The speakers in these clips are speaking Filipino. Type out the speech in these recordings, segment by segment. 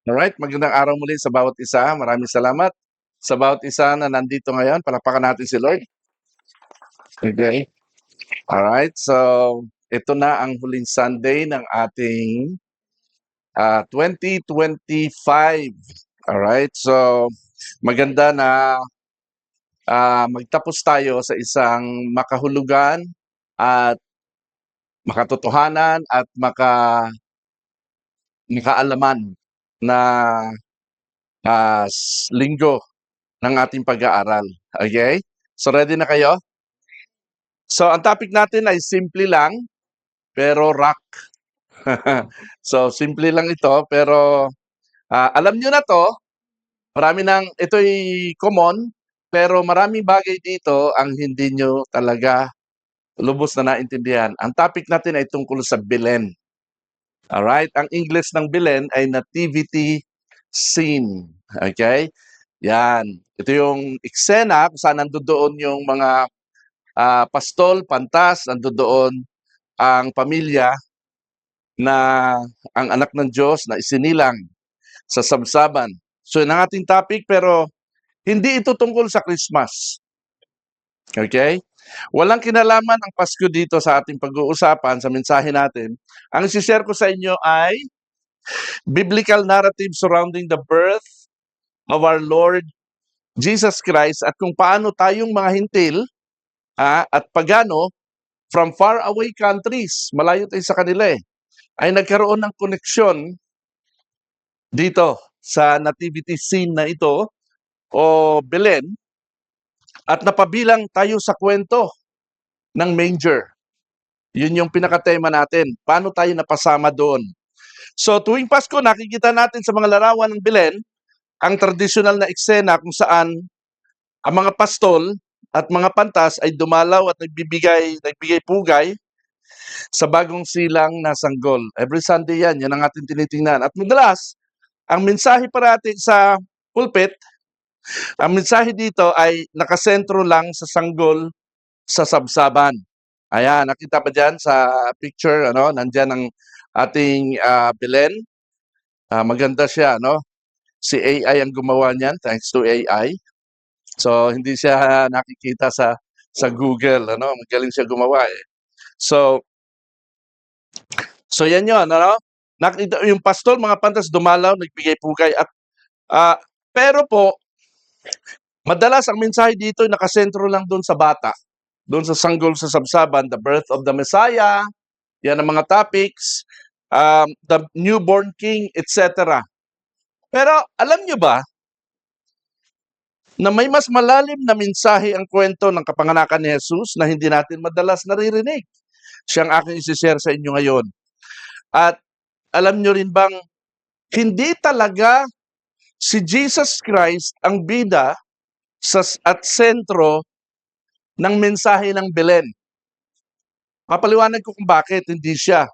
Alright, magandang araw muli sa bawat isa. Maraming salamat sa bawat isa na nandito ngayon. Palakpakan natin si Lord. Okay. Alright, so ito na ang huling Sunday ng ating 2025. Alright, so maganda na magtapos tayo sa isang makahulugan at makatotohanan at makaalaman na linggo ng ating pag-aaral. Okay? So ready na kayo? So ang topic natin ay simple lang pero rock. So simple lang ito pero alam niyo na 'to, marami ng ito'y common pero maraming bagay dito ang hindi niyo talaga lubos na naintindihan. Ang topic natin ay tungkol sa Belen. Alright? Ang English ng Belen ay nativity scene. Okay? Yan. Ito yung eksena kung saan nandoon yung mga pastol, pantas, nandoon ang pamilya na ang anak ng Diyos na isinilang sa sabsaban. So yun ang ating topic pero hindi ito tungkol sa Christmas. Okay? Walang kinalaman ang Pasko dito sa ating pag-uusapan, sa mensahe natin. Ang isi-share ko sa inyo ay biblical narrative surrounding the birth of our Lord Jesus Christ at kung paano tayong mga hintil at pagano from far away countries, malayo tayo sa kanila ay nagkaroon ng koneksyon dito sa nativity scene na ito o Belen at napabilang tayo sa kwento ng manger. Yun yung pinakatema natin. Paano tayo napasama doon? So tuwing Pasko, nakikita natin sa mga larawan ng Belen ang tradisyonal na eksena kung saan ang mga pastol at mga pantas ay dumalaw at nagbigay pugay sa bagong silang na sanggol. Every Sunday yan ang ating tinitingnan. At madalas, ang mensahe parati sa pulpit, ang mensahe dito ay nakasentro lang sa sanggol sa sabsaban. Ayan, nakita ba dyan sa picture, nandyan ang ating Belen. Maganda siya, Si AI ang gumawa niyan, thanks to AI. So, hindi siya nakikita sa Google, Magaling siya gumawa So yan yun, Nakita yung pastol, mga pantas dumalaw, nagbigay pugay at pero po madalas ang mensahe dito ay nakasentro lang doon sa bata, doon sa sanggol sa sabsaban, the birth of the Messiah, yan ang mga topics, the newborn king, etc. Pero alam nyo ba na may mas malalim na mensahe ang kwento ng kapanganakan ni Jesus na hindi natin madalas naririnig? Siyang aking isi-share sa inyo ngayon. At alam nyo rin bang hindi talaga si Jesus Christ ang bida at sentro ng mensahe ng Belen? Papaliwanag ko kung bakit hindi siya.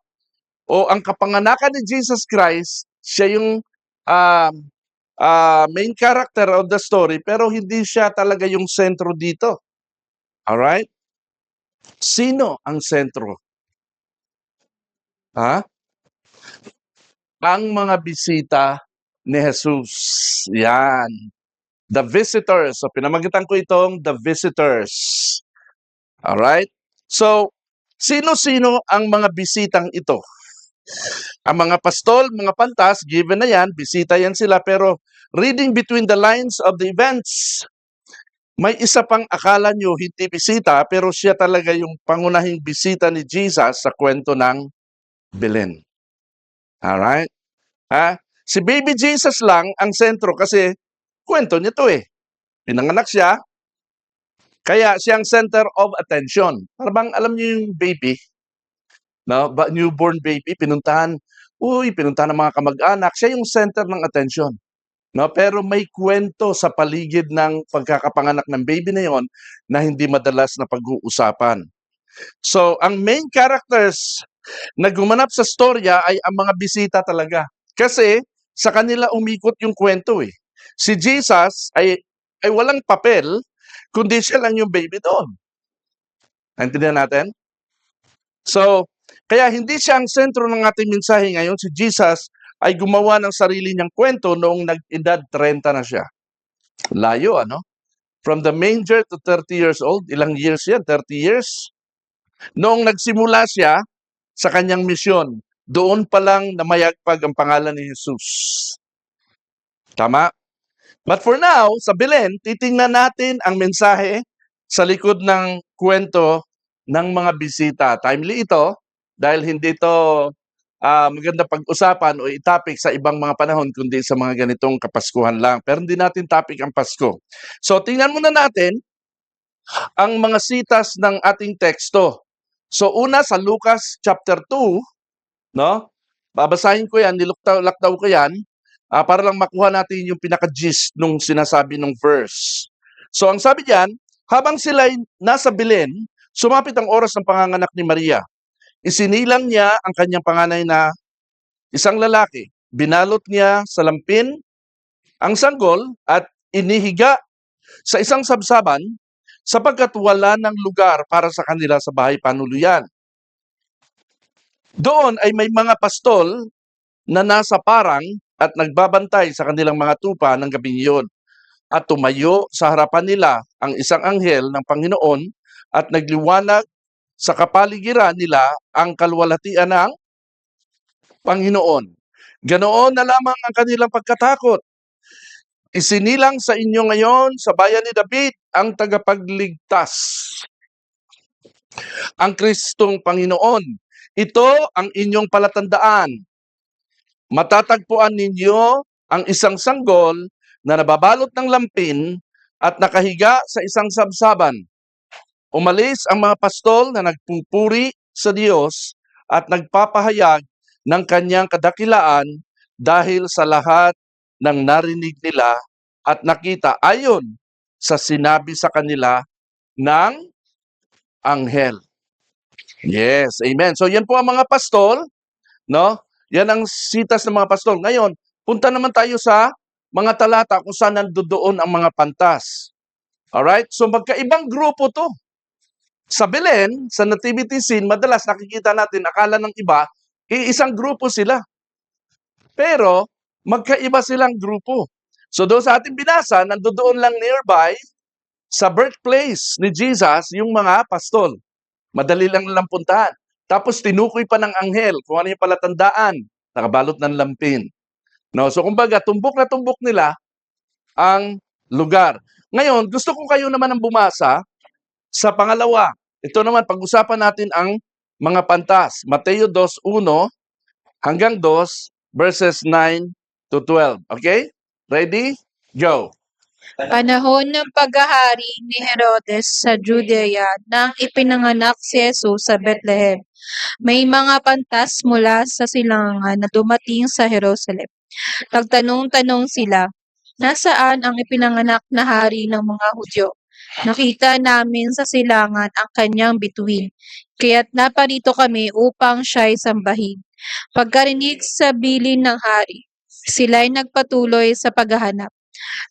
O ang kapanganakan ni Jesus Christ, siya yung main character of the story pero hindi siya talaga yung sentro dito. Alright? Sino ang sentro? Ang mga bisita ni Jesus. Yan. The visitors. So pinamagitan ko itong the visitors. Alright? So, sino-sino ang mga bisitang ito? Ang mga pastol, mga pantas, given na yan, bisita yan sila, pero reading between the lines of the events, may isa pang akala nyo hindi bisita, pero siya talaga yung pangunahing bisita ni Jesus sa kwento ng Belen. Alright? Si baby Jesus lang ang sentro kasi kwento niya to Pinanganak siya, kaya siyang center of attention. Para bang alam niyo yung baby, newborn baby, pinuntahan ng mga kamag-anak, siya yung center ng attention. Pero may kwento sa paligid ng pagkakapanganak ng baby na yon na hindi madalas na pag-uusapan. So, ang main characters na gumanap sa storya ay ang mga bisita talaga. Kasi sa kanila umikot yung kwento Si Jesus ay walang papel, kundi siya lang yung baby doon. Naintindihan natin? So, kaya hindi siya ang sentro ng ating mensahe ngayon, si Jesus, ay gumawa ng sarili niyang kwento noong nag-edad 30 na siya. Layo, ano? From the manger to 30 years old, ilang years yan? 30 years? Noong nagsimula siya sa kanyang misyon, doon pa lang namayagpag ang pangalan ni Jesus. Tama? But for now, sa Belen, titingnan natin ang mensahe sa likod ng kwento ng mga bisita. Timely ito dahil hindi ito maganda pag-usapan o itapik sa ibang mga panahon kundi sa mga ganitong kapaskuhan lang. Pero hindi natin topic ang Pasko. So tingnan muna natin ang mga sitas ng ating teksto. So una sa Lucas chapter 2, no? Babasahin ko yan, niluktaw ko yan, para lang makuha natin yung pinaka-gist nung sinasabi ng verse. So ang sabi diyan, habang sila'y nasa Belen, sumapit ang oras ng panganganak ni Maria. Isinilang niya ang kanyang panganay na isang lalaki. Binalot niya sa lampin ang sanggol at inihiga sa isang sabsaban sapagkat wala ng lugar para sa kanila sa bahay panuluyan. Doon ay may mga pastol na nasa parang at nagbabantay sa kanilang mga tupa ng gabing iyon. At tumayo sa harapan nila ang isang anghel ng Panginoon at nagliwanag sa kapaligiran nila ang kalwalhatian ng Panginoon. Ganoon na lamang ang kanilang pagkatakot. Isinilang sa inyo ngayon sa bayan ni David ang tagapagligtas, ang Kristong Panginoon. Ito ang inyong palatandaan. Matatagpuan ninyo ang isang sanggol na nababalot ng lampin at nakahiga sa isang sabsaban. Umalis ang mga pastol na nagpupuri sa Diyos at nagpapahayag ng kanyang kadakilaan dahil sa lahat ng narinig nila at nakita ayon sa sinabi sa kanila ng anghel. Yes, amen. So yan po ang mga pastol, no? Yan ang sitas ng mga pastol. Ngayon, punta naman tayo sa mga talata kung saan nandoon ang mga pantas. Alright? So magkaibang grupo to. Sa Belen, sa nativity scene, madalas nakikita natin, akala ng iba, iisang grupo sila. Pero, magkaiba silang grupo. So doon sa ating binasa, nandoon lang nearby, sa birthplace ni Jesus, yung mga pastol. Madali lang nilang puntahan. Tapos tinukoy pa ng anghel kung ano yung palatandaan. Nakabalot ng lampin. No? So kumbaga, tumbok na tumbok nila ang lugar. Ngayon, gusto ko kayo naman ang bumasa sa pangalawa. Ito naman, pag-usapan natin ang mga pantas. Mateo 2:1 hanggang 2, verses 9 to 12. Okay? Ready? Go. Panahon ng paghahari ni Herodes sa Judea nang ipinanganak si Jesus sa Bethlehem. May mga pantas mula sa silangan na dumating sa Jerusalem. Nagtanong-tanong sila, nasaan ang ipinanganak na hari ng mga Hudyo? Nakita namin sa silangan ang kanyang bituin, kaya't naparito kami upang siya'y sambahin. Pagkarinig sa bilin ng hari, sila'y nagpatuloy sa paghahanap.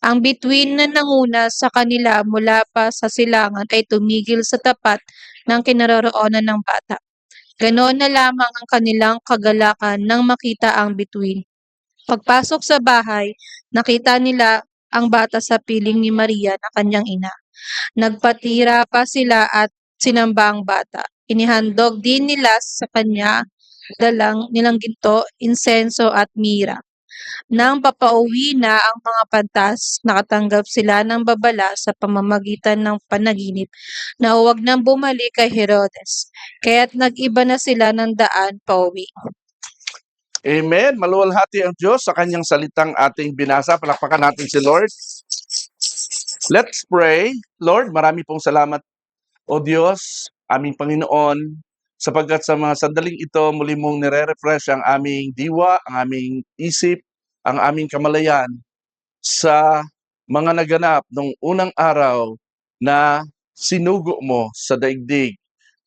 Ang bituin na nanguna sa kanila mula pa sa silangan ay tumigil sa tapat ng kinaroroonan ng bata. Ganoon na lamang ang kanilang kagalakan nang makita ang bituin. Pagpasok sa bahay, nakita nila ang bata sa piling ni Maria na kanyang ina. Nagpatira pa sila at sinamba ang bata. Inihandog din nila sa kanya nilang ginto, insenso at mira. Nang papauwi na ang mga pantas, nakatanggap sila ng babala sa pamamagitan ng panaginip na huwag nang bumalik kay Herodes, kaya't nag-iba na sila ng daan pauwi. Amen. Maluwalhati ang Diyos sa kanyang salitang ating binasa. Palakpakan natin si Lord. Let's pray. Lord, marami pong salamat, O Diyos, aming Panginoon, sapagkat sa mga sandaling ito, muli mong nire-refresh ang aming diwa, ang aming isip, ang aming kamalayan sa mga naganap nung unang araw na sinugo mo sa daigdig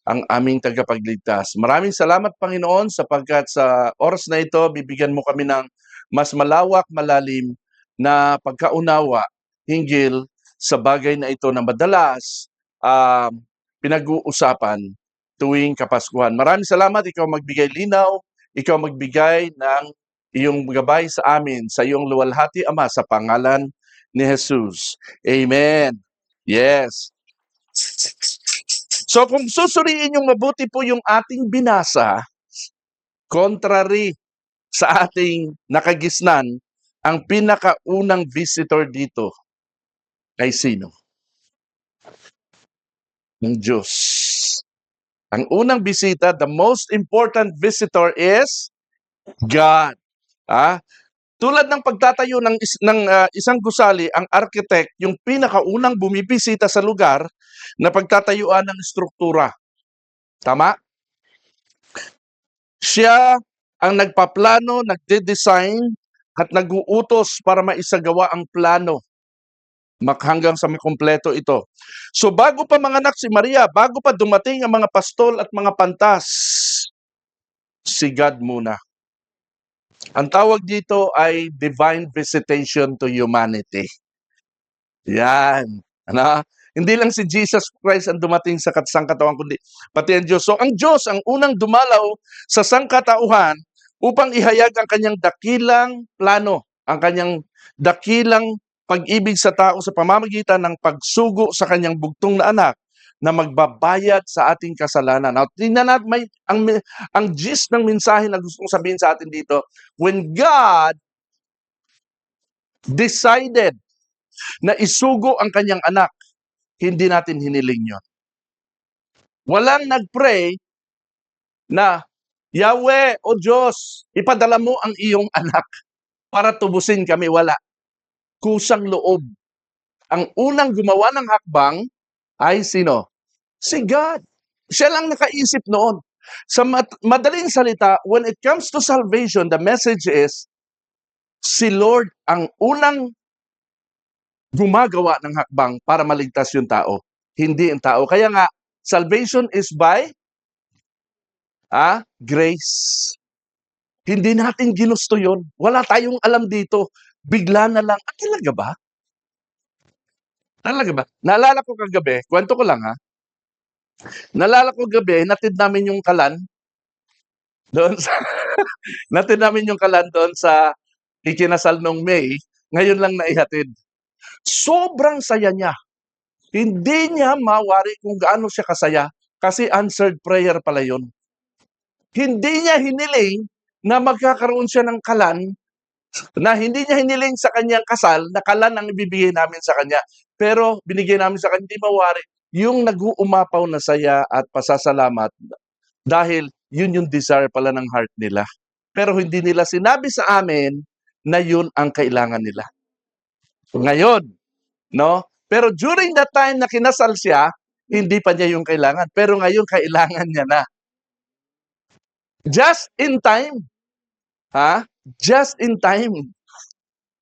ang aming tagapagligtas. Maraming salamat, Panginoon, sapagkat sa oras na ito, bibigyan mo kami ng mas malawak, malalim na pagkaunawa hinggil sa bagay na ito na madalas pinag-uusapan tuwing Kapaskuhan. Maraming salamat, ikaw magbigay linaw, ikaw magbigay ng iyong gabay sa amin sa iyong luwalhati, Ama, sa pangalan ni Jesus. Amen. Yes. So kung susuriin yung mabuti po yung ating binasa, contrary sa ating nakagisnan, ang pinakaunang visitor dito ay sino? Ng Diyos. Ang unang bisita, the most important visitor is God. Tulad ng pagtatayo ng isang gusali, ang architect, yung pinakaunang bumibisita sa lugar na pagtatayuan ng struktura. Tama? Siya ang nagpaplano, nagde-design, at nag-uutos para maisagawa ang plano hanggang sa makumpleto ito. So bago pa manganak si Maria, bago pa dumating ang mga pastol at mga pantas, si God muna. Ang tawag dito ay divine visitation to humanity. Yan. Ano? Hindi lang si Jesus Christ ang dumating sa sangkatauhan, kundi pati ang Diyos. So ang Diyos ang unang dumalaw sa sangkatauhan upang ihayag ang kanyang dakilang plano, ang kanyang dakilang pag-ibig sa tao sa pamamagitan ng pagsugo sa kanyang bugtong na anak na magbabayad sa ating kasalanan. Now, tingnan natin ang gist ng mensahe na gusto kong sabihin sa atin dito. When God decided na isugo ang kanyang anak, hindi natin hiniling yon. Walang nagpray na, Yahweh o Diyos, ipadala mo ang iyong anak para tubusin kami. Wala. Kusang loob. Ang unang gumawa ng hakbang ay sino? Si God. Siya lang nakaisip noon. Sa madaling salita, when it comes to salvation, the message is, si Lord ang unang gumagawa ng hakbang para maligtas yung tao. Hindi ang tao. Kaya nga, salvation is by grace. Hindi natin ginusto yun. Wala tayong alam dito. Bigla na lang. Talaga ba? Talaga ba? Naalala ko kagabi, kwento ko lang Naalala ko gabi, natid namin yung kalan doon sa natid namin yung kalan doon sa ikinasal nung May. Ngayon lang naihatid. Sobrang saya niya. Hindi niya mawari kung gaano siya kasaya kasi answered prayer pala yun. Hindi niya hiniling na magkakaroon siya ng kalan, na hindi niya hiniling sa kanyang kasal na kalan ang ibibigay namin sa kanya. Pero binigyan namin sa kanya, hindi mawari yung nag-uumapaw na saya at pasasalamat dahil yun yung desire pala ng heart nila. Pero hindi nila sinabi sa amin na yun ang kailangan nila. Ngayon, no? Pero during that time na kinasal siya, hindi pa niya yung kailangan. Pero ngayon, kailangan niya na. Just in time. Just in time.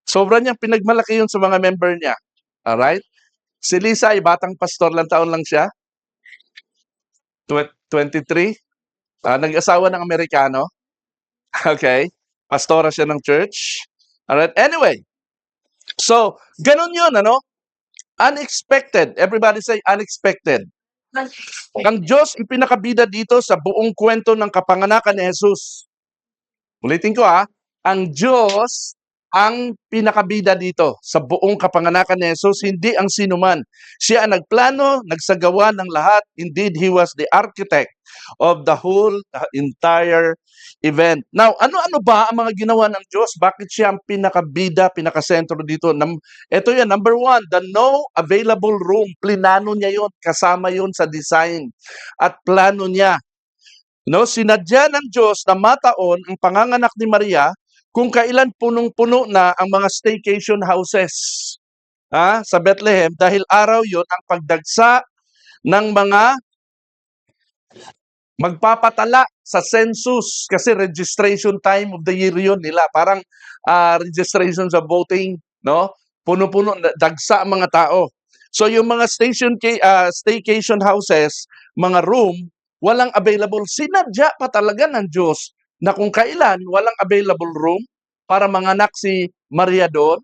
Sobra niyang pinagmalaki yun sa mga member niya. Alright? Si Lisa ay batang pastor, lang taon lang siya. 23. Nag-asawa ng Amerikano. Okay? Pastora siya ng church. Alright? Anyway. So, ganun yun, Unexpected. Everybody say unexpected. Ang Diyos ipinakabida dito sa buong kwento ng kapanganakan ni Jesus. Ulitin ko ang Diyos ang pinakabida dito sa buong kapanganakan ni Jesus, hindi ang sinuman. Siya ang nagplano, nagsagawa ng lahat. Indeed, He was the architect of the whole entire event. Now, ano-ano ba ang mga ginawa ng Diyos? Bakit siya ang pinakabida, pinakasentro dito? Ito yan, number 1, the no available room. Plinano niya yon, kasama yon sa design at plano niya. Sinadya ng Diyos na mataon ang panganganak ni Maria kung kailan punong-puno na ang mga staycation houses sa Bethlehem dahil araw yon ang pagdagsa ng mga magpapatala sa census kasi registration time of the year yun nila. Parang registration sa voting, puno-puno, dagsa ang mga tao. So yung mga staycation houses, mga room, walang available. Sinadya pa talaga ng Diyos na kung kailan walang available room para manganak si Maria doon,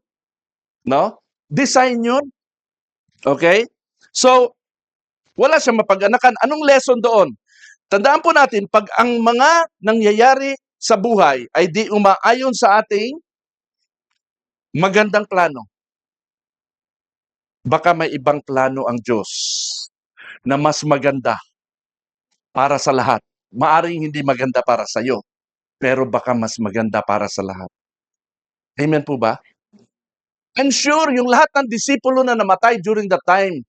Design yun. Okay? So, wala siyang mapag-anakan. Anong lesson doon? Tandaan po natin, pag ang mga nangyayari sa buhay ay di umaayon sa ating magandang plano, baka may ibang plano ang Diyos na mas maganda para sa lahat. Maaring hindi maganda para sa iyo, pero baka mas maganda para sa lahat. Amen po ba? I'm sure yung lahat ng disipulo na namatay during that time,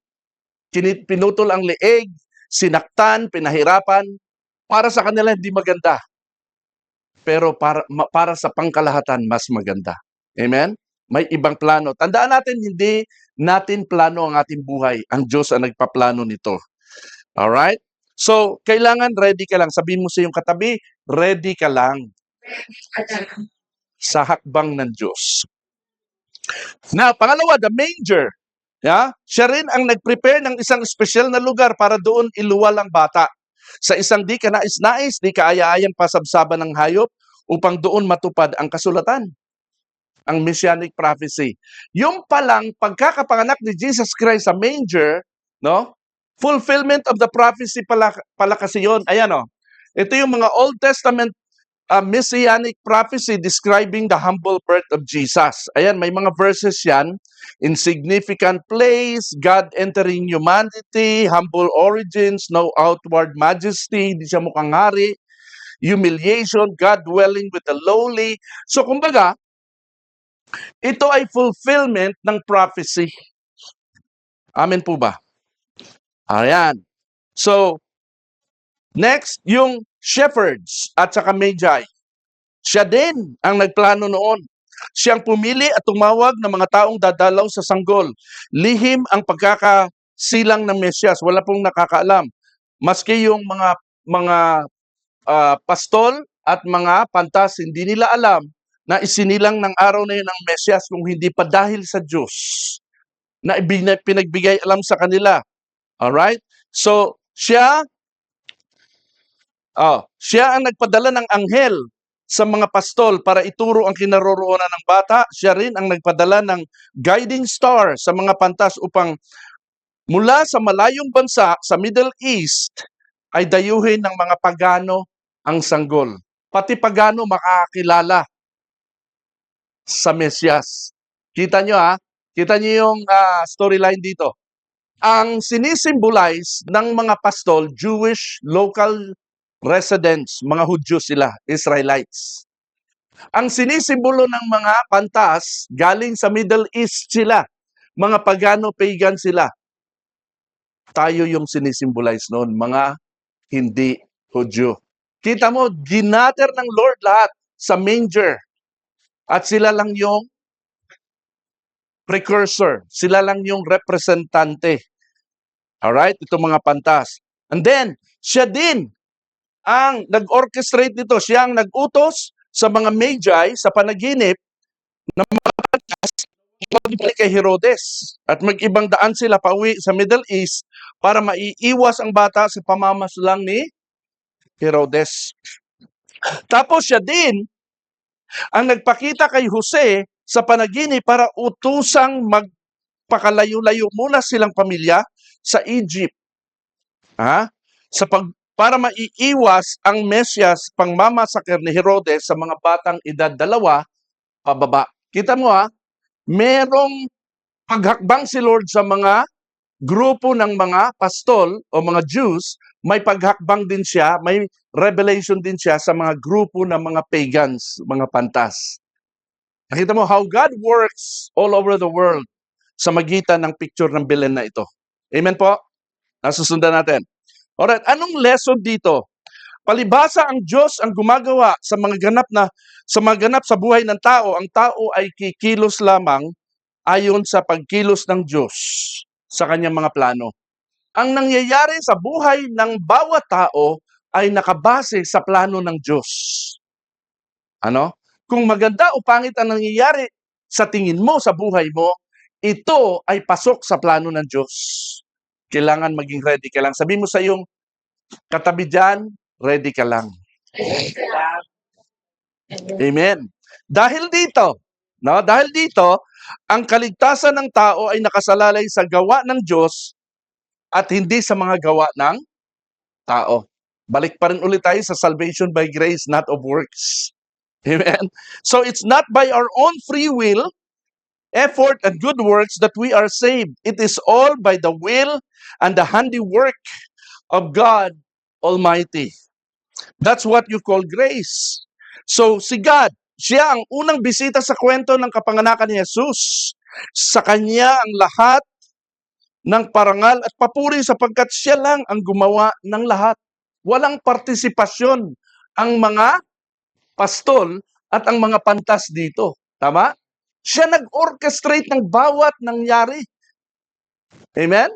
pinutol ang leeg, sinaktan, pinahirapan, para sa kanila hindi maganda. Pero para sa pangkalahatan, mas maganda. Amen? May ibang plano. Tandaan natin, hindi natin plano ang ating buhay. Ang Diyos ang nagpaplano nito. Alright? So, kailangan ready ka lang. Sabihin mo sa iyong katabi, ready ka lang sa hakbang ng Diyos. Na, pangalawa, the manger. Yeah? Siya rin ang nag-prepare ng isang espesyal na lugar para doon iluwal ang bata. Sa isang di ka nais-nais, di ka aya-ayang pasabsaban ng hayop upang doon matupad ang kasulatan, ang messianic prophecy. Yung palang pagkakapanganak ni Jesus Christ sa manger, no? Fulfillment of the prophecy pala kasi yun. Ayan, oh. Ito yung mga Old Testament messianic prophecy describing the humble birth of Jesus. Ayan, may mga verses yan. Insignificant place, God entering humanity, humble origins, no outward majesty, hindi siya mukhang hari, humiliation, God dwelling with the lowly. So, kumbaga, ito ay fulfillment ng prophecy. Amen po ba? Ayan. So, next, yung shepherds at saka magi. Siya din ang nagplano noon. Siyang pumili at tumawag ng mga taong dadalaw sa sanggol. Lihim ang pagkakasilang ng Mesyas. Wala pong nakakaalam. Maski yung mga pastol at mga pantas, hindi nila alam na isinilang ng araw na yun ng Mesyas kung hindi pa dahil sa Diyos na pinagbigay alam sa kanila. Alright? So, siya ang nagpadala ng anghel sa mga pastol para ituro ang kinaroroonan ng bata. Siya rin ang nagpadala ng guiding star sa mga pantas upang mula sa malayong bansa sa Middle East ay dayuhin ng mga pagano ang sanggol. Pati pagano makakakilala sa Mesyas. Kita nyo Kita nyo yung storyline dito. Ang sinisimbolize ng mga pastol, Jewish local residents, mga Hudyo sila, Israelites. Ang sinisimbolo ng mga pantas, galing sa Middle East sila, mga pagano, pagan sila. Tayo yung sinisimbolize noon, mga hindi Hudyo. Kita mo, ginater ng Lord lahat sa manger. At sila lang yung precursor. Sila lang yung representante. Alright? Ito mga pantas. And then, siya din ang nag-orchestrate nito. Siya ang nag-utos sa mga magi sa panaginip na magbalik kay Herodes. At mag-ibang daan sila pauwi sa Middle East para maiiwas ang bata sa pamamaslang ni Herodes. Tapos siya din ang nagpakita kay Jose sa panaginip para utusang magpakalayo-layo muna silang pamilya sa Egypt. Para maiiwas ang Mesyas pangmamasakir ni Herodes sa mga batang edad 2 pababa. Kita mo merong paghakbang si Lord sa mga grupo ng mga pastol o mga Jews, may paghakbang din siya, may revelation din siya sa mga grupo ng mga pagans, mga pantas. Nakita mo how God works all over the world sa magitan ng picture ng Belen na ito. Amen po? Nasusundan natin. Alright, anong lesson dito? Palibhasa ang Diyos ang gumagawa sa mga ganap sa buhay ng tao. Ang tao ay kikilos lamang ayon sa pagkilos ng Diyos sa kanyang mga plano. Ang nangyayari sa buhay ng bawat tao ay nakabase sa plano ng Diyos. Kung maganda o pangit ang nangyayari sa tingin mo sa buhay mo, ito ay pasok sa plano ng Diyos. Kailangan maging ready ka lang. Sabi mo sa iyong katabi dyan, ready ka lang. Amen. Dahil dito, ang kaligtasan ng tao ay nakasalalay sa gawa ng Diyos at hindi sa mga gawa ng tao. Balik pa rin ulit tayo sa salvation by grace, not of works. Amen? So it's not by our own free will, effort, and good works that we are saved. It is all by the will and the handiwork of God Almighty. That's what you call grace. So si God, siya ang unang bisita sa kwento ng kapanganakan ni Jesus. Sa Kanya ang lahat ng parangal at papuri sapagkat siya lang ang gumawa ng lahat. Walang partisipasyon ang mga pastol at ang mga pantas dito. Tama? Siya nag-orchestrate ng bawat nangyari. Amen?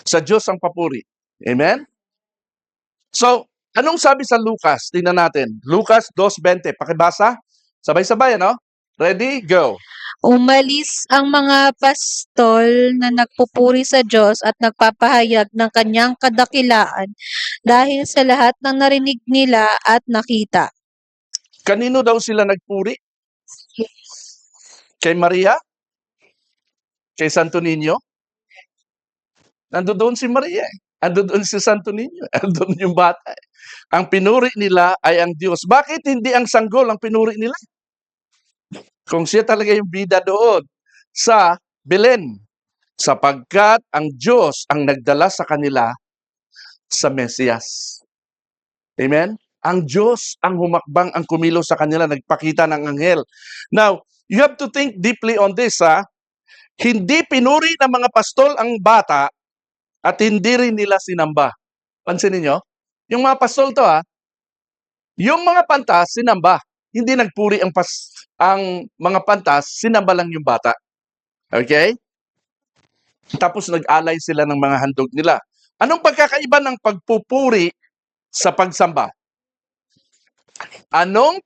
Sa Diyos ang papuri. Amen? So, anong sabi sa Lucas? Tingnan natin. Lucas 2:20. Pakibasa. Sabay-sabay, ano? Ready? Go. Umalis ang mga pastol na nagpupuri sa Diyos at nagpapahayag ng kanyang kadakilaan dahil sa lahat ng narinig nila at nakita. Kanino daw sila nagpuri? Kay Maria? Kay Santo Niño? Nandoon si Maria. Nandoon si Santo Niño. Nandoon yung bata. Ang pinuri nila ay ang Diyos. Bakit hindi ang sanggol ang pinuri nila? Kung siya talaga yung bida doon sa Belen. Sapagkat ang Diyos ang nagdala sa kanila sa Mesiyas. Amen? Ang Diyos ang humakbang, ang kumilos sa kanila, nagpakita ng anghel. Now, you have to think deeply on this, ha? Hindi pinuri ng mga pastol ang bata at hindi rin nila sinamba. Pansinin nyo? Yung mga pastol to, ha? Yung mga pantas, sinamba. Hindi nagpuri ang mga pantas, sinamba lang yung bata. Okay? Tapos nag-alay sila ng mga handog nila. Anong pagkakaiba ng pagpupuri sa pagsamba? Anong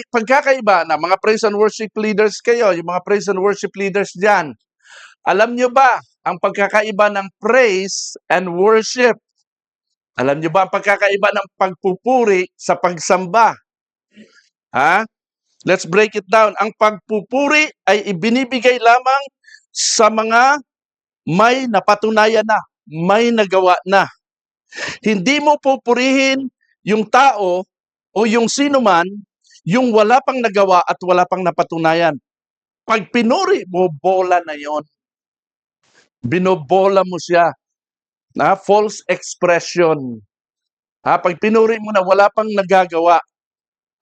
pagkakaiba na mga praise and worship leaders kayo, yung mga praise and worship leaders dyan? Alam nyo ba ang pagkakaiba ng praise and worship? Alam nyo ba ang pagkakaiba ng pagpupuri sa pagsamba? Ha? Let's break it down. Ang pagpupuri ay ibinibigay lamang sa mga may napatunayan na, may nagawa na. Hindi mo pupurihin yung tao o yung sino man, yung wala pang nagawa at wala pang napatunayan. Pag pinuri mo, bola na yon. Binobola mo siya. Na false expression. Ha, pag pinuri mo na wala pang nagagawa,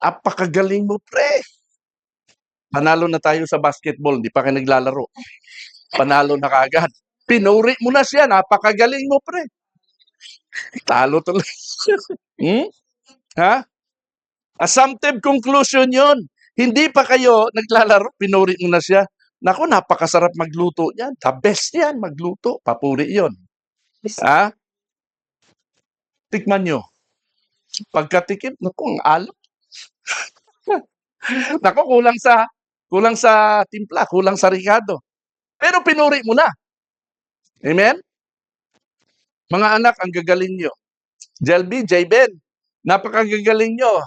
apakagaling mo, pre. Panalo na tayo sa basketball, hindi pa kayo naglalaro. Panalo na kaagad. Pinuri mo na siya, napakagaling mo, pre. Talo tuloy. Ha? Assumptive conclusion yon. Hindi pa kayo naglalaro, pinuri mo na siya. Naku, napakasarap magluto yan. The best yan, magluto. Papuri yon. Ha? Tikman nyo. Pagkatikim, naku, ang alak. Naku, kulang sa timpla, kulang sa ricado. Pero pinuri mo na. Amen? Mga anak, ang gagaling nyo. Jelby, J-Ben, napakagagaling nyo.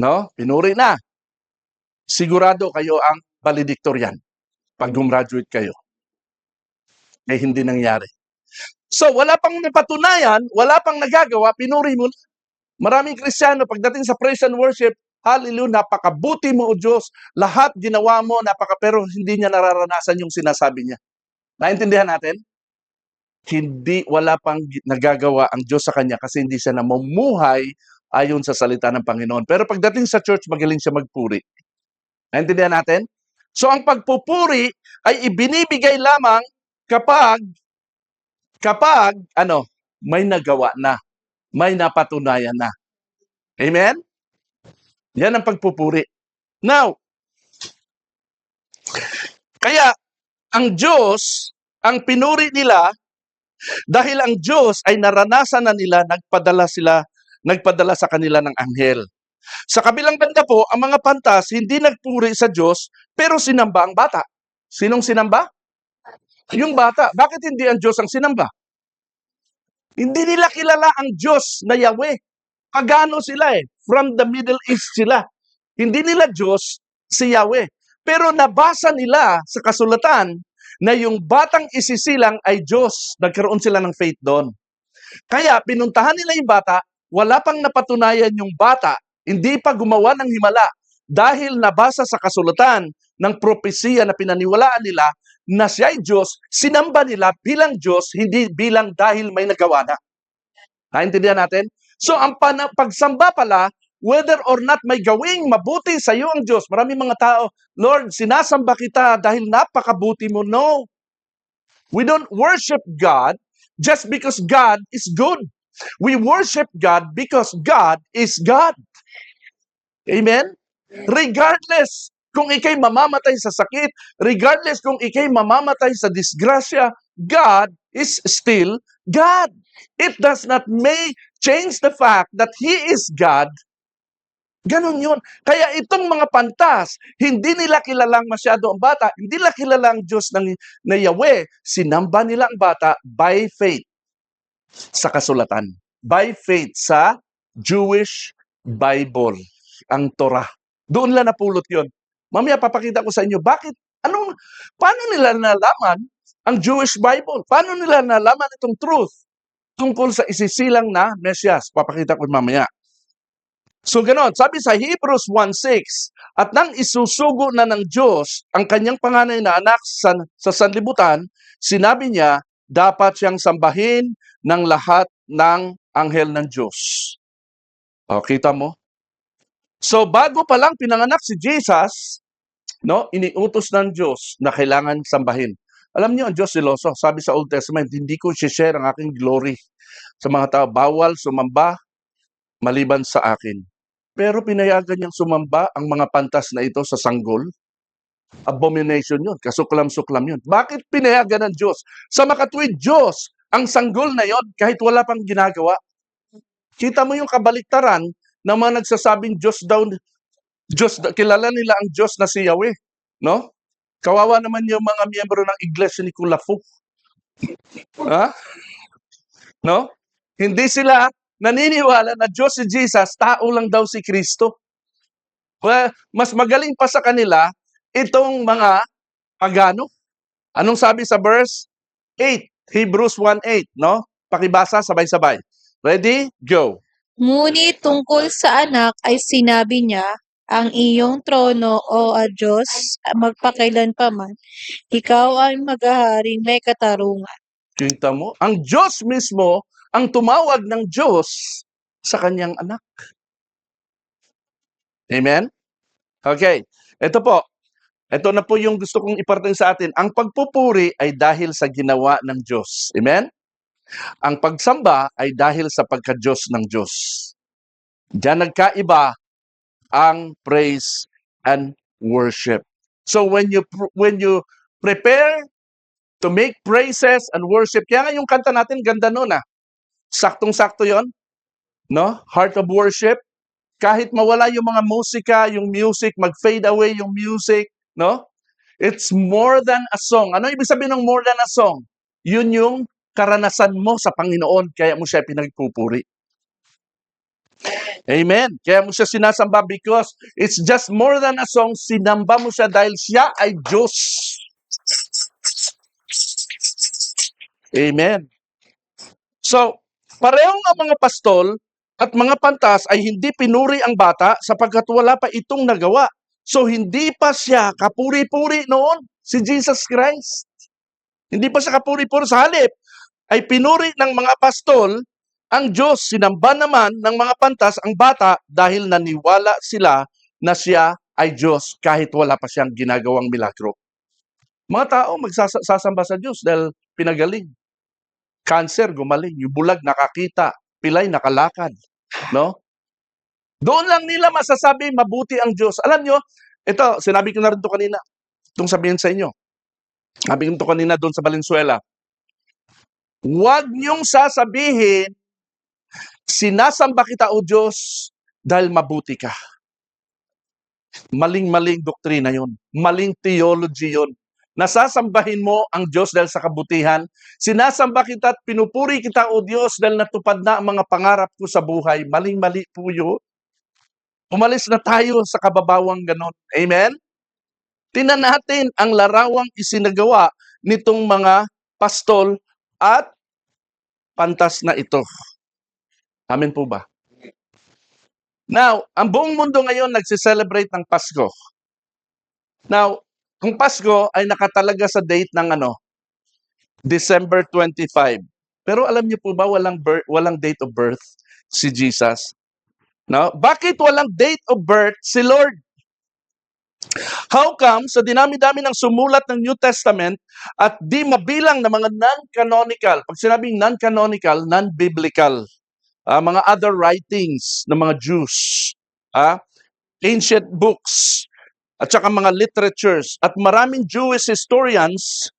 No? Pinuri na. Sigurado kayo ang valedictorian pag gumraduate kayo. Eh, hindi nangyari. So, wala pang napatunayan, wala pang nagagawa, pinuri mo na. Maraming Kristiyano, pagdating sa praise and worship, hallelujah, napakabuti mo, O Diyos. Lahat ginawa mo, pero hindi niya nararanasan yung sinasabi niya. Naintindihan natin? Wala pang nagagawa ang Diyos sa kanya kasi hindi siya namumuhay ayon sa salita ng Panginoon. Pero pagdating sa church, magaling siya magpuri. Naintindihan natin? So ang pagpupuri ay ibinibigay lamang kapag may nagawa na, may napatunayan na. Amen? Yan ang pagpupuri. Now, kaya ang Diyos, ang pinuri nila, dahil ang Diyos ay naranasan na nila, nagpadala sa kanila ng anghel. Sa kabilang banda po, ang mga pantas hindi nagpuri sa Diyos, pero sinamba ang bata. Sinong sinamba? Yung bata. Bakit hindi ang Diyos ang sinamba? Hindi nila kilala ang Diyos na Yahweh. Pagano sila eh. From the Middle East sila. Hindi nila Diyos si Yahweh. Pero nabasa nila sa kasulatan na yung batang isisilang ay Diyos. Nagkaroon sila ng faith doon. Kaya pinuntahan nila yung bata, wala pang napatunayan yung bata, hindi pa gumawa ng himala dahil nabasa sa kasulatan ng propesiya na pinaniwalaan nila na siya ay Diyos, sinamba nila bilang Diyos, hindi bilang dahil may nagawa na. Naintindihan natin? So ang pagsamba pala, whether or not may gawing mabuti sa iyo ang Diyos, maraming mga tao, Lord, sinasamba kita dahil napakabuti mo. No. We don't worship God just because God is good. We worship God because God is God. Amen? Regardless kung ikay mamamatay sa sakit, regardless kung ikay mamamatay sa disgrasya, God is still God. It does not may change the fact that He is God. Ganon yun. Kaya itong mga pantas, hindi nila kilalang masyado ang bata, hindi nila kilalang Diyos na Yahweh. Sinamba nila ang bata by faith sa kasulatan. By faith sa Jewish Bible, ang Torah. Doon lang napulot yun. Mamaya papakita ko sa inyo, paano nila nalaman ang Jewish Bible? Paano nila nalaman itong truth tungkol sa isisilang na Mesias? Papakita ko mamaya. So ganon, sabi sa Hebrews 1:6, at nang isusugo na ng Diyos ang kanyang panganay na anak sa sanlibutan, sinabi niya, dapat siyang sambahin ng lahat ng anghel ng Diyos. O, kita mo? So bago pa lang pinanganak si Jesus, no, iniutos ng Diyos na kailangan sambahin. Alam niyo, ang Diyos siloso. Sabi sa Old Testament, hindi ko share ang aking glory sa mga tao. Bawal sumamba maliban sa akin. Pero pinayagan niyang sumamba ang mga pantas na ito sa sanggol. Abomination yun. Kasuklam-suklam yun. Bakit pinayagan ng Diyos? Sa makatuwid Diyos, ang sanggol na yon kahit wala pang ginagawa. Kita mo yung kabaliktaran ng mga nagsasabing kilala nila ang Diyos na si Yahweh. No? Kawawa naman yung mga miyembro ng Iglesia ni Kulafu. Ha? No? Hindi sila naniniwala na Diyos si Jesus, tao lang daw si Kristo. Well, mas magaling pa sa kanila itong mga pagano. Anong sabi sa verse 8? Hebrews 1:8, no? Pakibasa sabay-sabay. Ready? Go. Ngunit tungkol sa anak ay sinabi niya, ang iyong trono, o Diyos, magpakailanpaman, ikaw ay maghaharing may katarungan. Kita mo? Ang Diyos mismo ang tumawag ng Diyos sa kanyang anak. Amen? Okay. Ito po. Ito na po yung gusto kong iparating sa atin. Ang pagpupuri ay dahil sa ginawa ng Diyos. Amen? Ang pagsamba ay dahil sa pagka-Diyos ng Diyos. Diyan nagkaiba ang praise and worship. So when you prepare to make praises and worship, kaya nga yung kanta natin, ganda nun ah. Saktong-sakto yon, no? Heart of worship. Kahit mawala yung mga musika, yung music, mag-fade away yung music, no? It's more than a song. Ano ibig sabihin ng more than a song? Yun yung karanasan mo sa Panginoon, kaya mo siya pinagpupuri. Amen. Kaya mo siya sinasamba because it's just more than a song. Sinamba mo siya dahil siya ay Diyos. Amen. So, parehong ang mga pastol at mga pantas ay hindi pinuri ang bata sapagkat wala pa itong nagawa. So, hindi pa siya kapuri-puri noon, si Jesus Christ. Hindi pa siya kapuri-puri. Sa halip, ay pinuri ng mga pastol ang Diyos. Sinamba naman ng mga pantas ang bata dahil naniwala sila na siya ay Diyos kahit wala pa siyang ginagawang milagro. Mga tao magsasamba sa Diyos dahil pinagaling. Cancer, gumaling. Yung bulag, nakakita. Pilay, nakalakad. No? Doon lang nila masasabi, mabuti ang Diyos. Alam nyo, ito, sinabi ko na rin ito kanina. Itong sabihin sa inyo. Sabi ko ito kanina doon sa Valenzuela. Huwag niyong sasabihin, sinasamba kita o Diyos dahil mabuti ka. Maling-maling doktrina yun. Maling theology yun. Nasasambahin mo ang Diyos dahil sa kabutihan. Sinasamba kita at pinupuri kita o Diyos dahil natupad na ang mga pangarap ko sa buhay. Maling-mali po yun. Umalis na tayo sa kababawang ganon. Amen? Tingnan natin ang larawang isinagawa nitong mga pastol at pantas na ito. Amen po ba? Now, ang buong mundo ngayon nagse-celebrate ng Pasko. Now, ang Pasko ay nakatalaga sa date ng December 25. Pero alam niyo po ba walang date of birth si Jesus? No? Bakit walang date of birth si Lord? How come sa dinami-dami ng sumulat ng New Testament at di mabilang na mga non-canonical, pag sinabing non-canonical, non-biblical, mga other writings ng mga Jews, ancient books, at saka mga literatures, at maraming Jewish historians,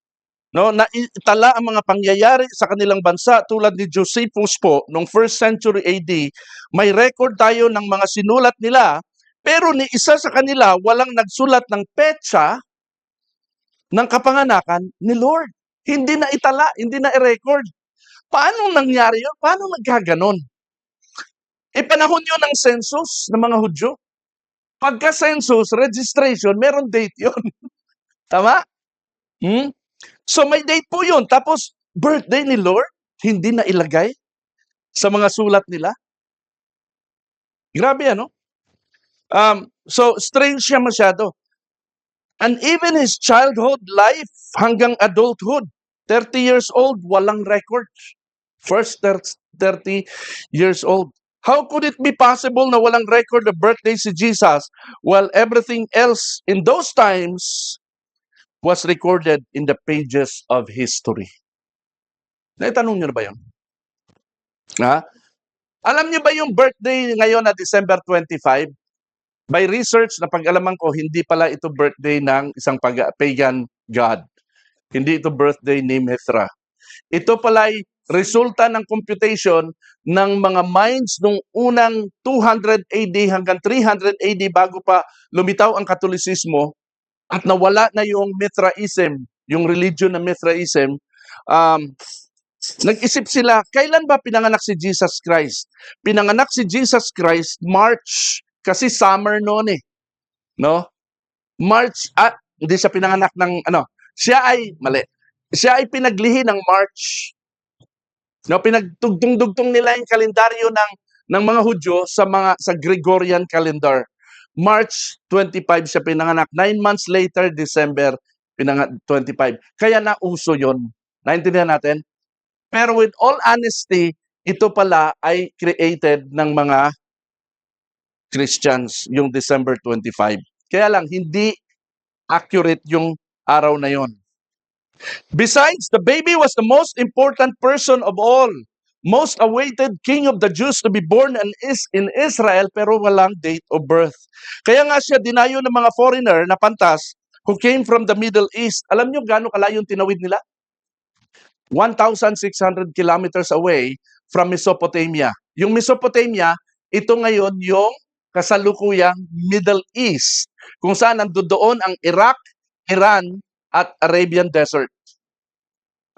no, na itala ang mga pangyayari sa kanilang bansa tulad ni Josephus po noong 1st century AD, may record tayo ng mga sinulat nila, pero ni isa sa kanila walang nagsulat ng petsa ng kapanganakan ni Lord. Hindi na itala, hindi na i-record. Paano nangyari yun? Paano nagkaganon? Panahon yun ng census ng mga Hudyo. Pagka-census, registration, meron date yun. Tama? So may date po yun. Tapos, birthday ni Lord, hindi na ilagay sa mga sulat nila. Grabe, ano? So, strange siya masyado. And even his childhood life hanggang adulthood, 30 years old, walang record. First 30 years old. How could it be possible na walang record of birthday si Jesus while everything else in those times was recorded in the pages of history? Naitanong niyo na ba yun? Alam niyo ba yung birthday ngayon na December 25? By research na pag-alaman ko, hindi pala ito birthday ng isang pagan god. Hindi ito birthday ni Mithra. Ito pala ay resulta ng computation ng mga minds nung unang 200 AD hanggang 300 AD bago pa lumitaw ang Katolisismo at nawala na yung Mithraism, yung religion ng Mithraism. Nag-isip sila, kailan ba pinanganak si Jesus Christ? Pinanganak si Jesus Christ March, kasi summer noon eh. No? March, hindi siya pinanganak ng siya ay pinaglihi ng March. No, pinagtugtong-dugtong nila yung kalendaryo ng mga Hudyo sa Gregorian calendar. March 25 siya pinanganak. 9 months later, December 25. Kaya nauso yon. Naintindihan natin? Pero with all honesty, ito pala ay created ng mga Christians, yung December 25. Kaya lang, hindi accurate yung araw na yon. Besides, the baby was the most important person of all. Most awaited king of the Jews to be born in Israel, pero walang date of birth. Kaya nga siya dinayo ng mga foreigner na pantas who came from the Middle East. Alam nyo gaano kalayo yung tinawid nila? 1,600 kilometers away from Mesopotamia. Yung Mesopotamia, ito ngayon yung kasalukuyang Middle East, kung saan nandoon ang Iraq, Iran, at Arabian Desert.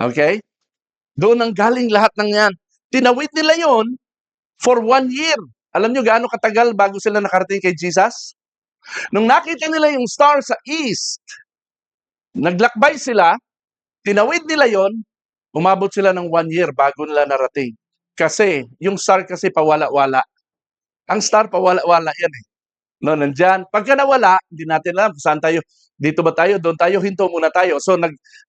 Okay? Doon ang galing lahat ng yan. Tinawid nila yon for 1 year. Alam nyo gaano katagal bago sila nakarating kay Jesus? Nung nakita nila yung star sa east, naglakbay sila, tinawid nila yon, umabot sila ng 1 year bago nila narating. Kasi, yung star kasi pawala-wala. Ang star pawala-wala yan eh. No, nandyan. Pagka nawala, hindi natin alam kung saan tayo. Dito ba tayo? Doon tayo? Hinto muna tayo. So,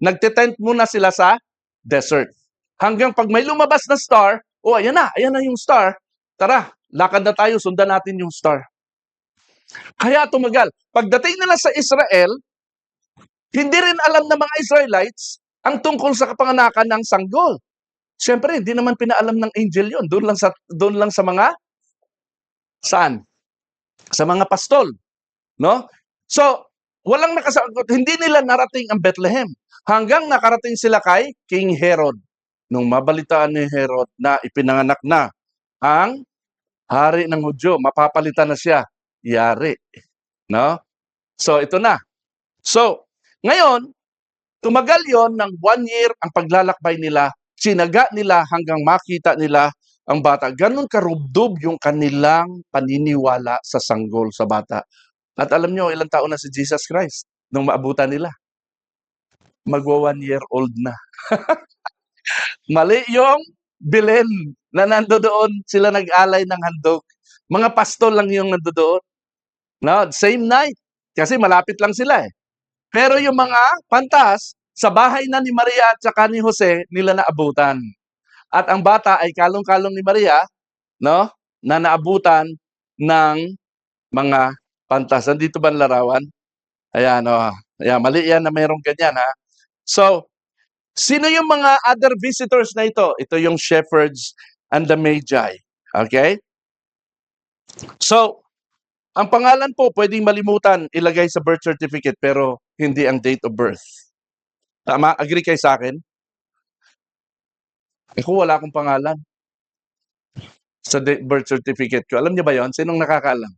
nagtitent muna sila sa desert. Hanggang pag may lumabas na star, ayan na yung star. Tara, lakad na tayo, sundan natin yung star. Kaya tumagal. Pagdating nila sa Israel, hindi rin alam ng mga Israelites ang tungkol sa kapanganakan ng sanggol. Siyempre, hindi naman pinaalam ng angel yon. Doon lang sa mga, saan? Sa mga pastol, no? So, walang nakasagot, hindi nila narating ang Bethlehem hanggang nakarating sila kay King Herod. Nung mabalitaan ni Herod na ipinanganak na ang hari ng Hudyo, mapapalitan na siya, yari, no? So, ito na. So, ngayon, tumagal yon ng 1 year ang paglalakbay nila, sinaga nila hanggang makita nila ang bata. Ganun karubdob yung kanilang paniniwala sa sanggol sa bata. At alam nyo, ilang taon na si Jesus Christ nung maabutan nila? Magwa 1 year old na. Mali yung Belen na nandoon sila nag-alay ng handog. Mga pastol lang yung nandoon. No, same night. Kasi malapit lang sila eh. Pero yung mga pantas, sa bahay na ni Maria at saka ni Jose, nila naabutan. At ang bata ay kalong-kalong ni Maria, no, na naabutan ng mga pantas. Nandito ba ang larawan? Ayan, oh. Ayan, mali yan na mayroong ganyan, ha? So, sino yung mga other visitors na ito? Ito yung shepherds and the magi. Okay? So, ang pangalan po pwedeng malimutan, ilagay sa birth certificate, pero hindi ang date of birth. Tama? Agree kayo sa akin? Ako wala akong pangalan sa birth certificate ko. Alam niyo ba yon? Sinong nakakaalam?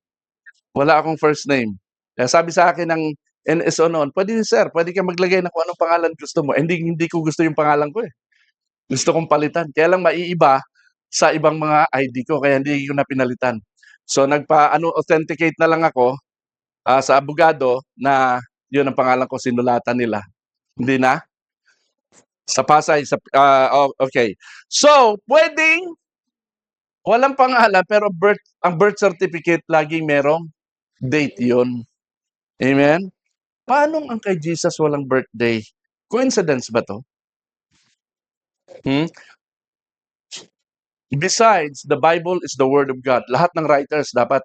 Wala akong first name. Kaya sabi sa akin ng NSO noon, pwede sir, pwede ka maglagay na kung anong pangalan gusto mo. Hindi ko gusto yung pangalan ko eh. Gusto kong palitan. Kaya lang maiiba sa ibang mga ID ko, kaya hindi ko na pinalitan. So authenticate na lang ako sa abogado na yun ang pangalan ko, sinulatan nila. Hindi na? Sa Pasay, okay. So, pwedeng walang pangalan pero ang birth certificate laging merong date yun. Amen? Paano ang kay Jesus walang birthday? Coincidence ba to? Besides, the Bible is the Word of God. Lahat ng writers dapat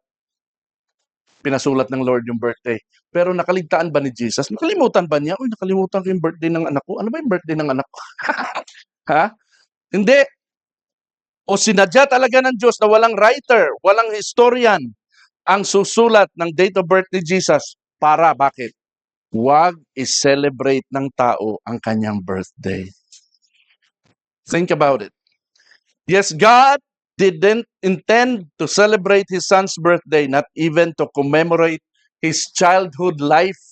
pinasulat ng Lord yung birthday. Pero nakaligtaan ba ni Jesus? Nakalimutan ba niya? Uy, nakalimutan ko yung birthday ng anak ko. Ano ba yung birthday ng anak ko? Ha? Hindi. O sinadya talaga ng Diyos na walang writer, walang historian ang susulat ng date of birth ni Jesus para bakit? Huwag i-celebrate ng tao ang kanyang birthday. Think about it. Yes, God didn't intend to celebrate His Son's birthday, not even to commemorate His childhood life.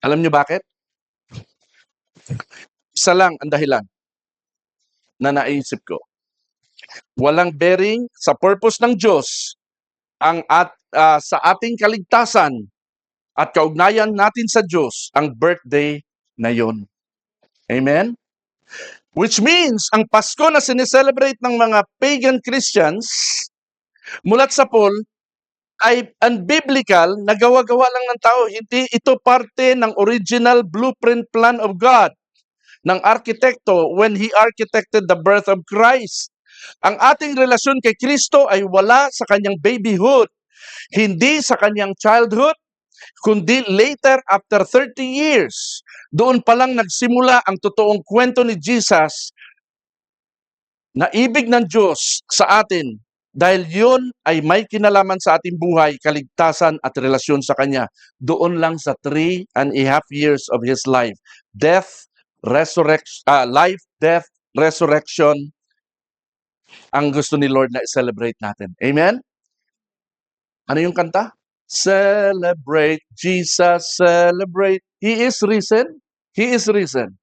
Alam niyo bakit? Isa lang ang dahilan na naisip ko. Walang bearing sa purpose ng Diyos sa ating kaligtasan at kaugnayan natin sa Diyos ang birthday na yon. Amen? Which means, ang Pasko na sineselebrate ng mga pagan Christians mulat sa Paul ay unbiblical, nagawa-gawa lang ng tao. Hindi ito parte ng original blueprint plan of God ng arkitekto when He architected the birth of Christ. Ang ating relasyon kay Kristo ay wala sa kanyang babyhood, hindi sa kanyang childhood, kundi later after 30 years. Doon pa lang nagsimula ang totoong kwento ni Jesus na ibig ng Diyos sa atin dahil yun ay may kinalaman sa ating buhay, kaligtasan at relasyon sa Kanya. Doon lang sa 3.5 years of His life. Life, death, resurrection, ang gusto ni Lord na i-celebrate natin. Amen? Ano yung kanta? Celebrate, Jesus, celebrate. He is risen. He is risen.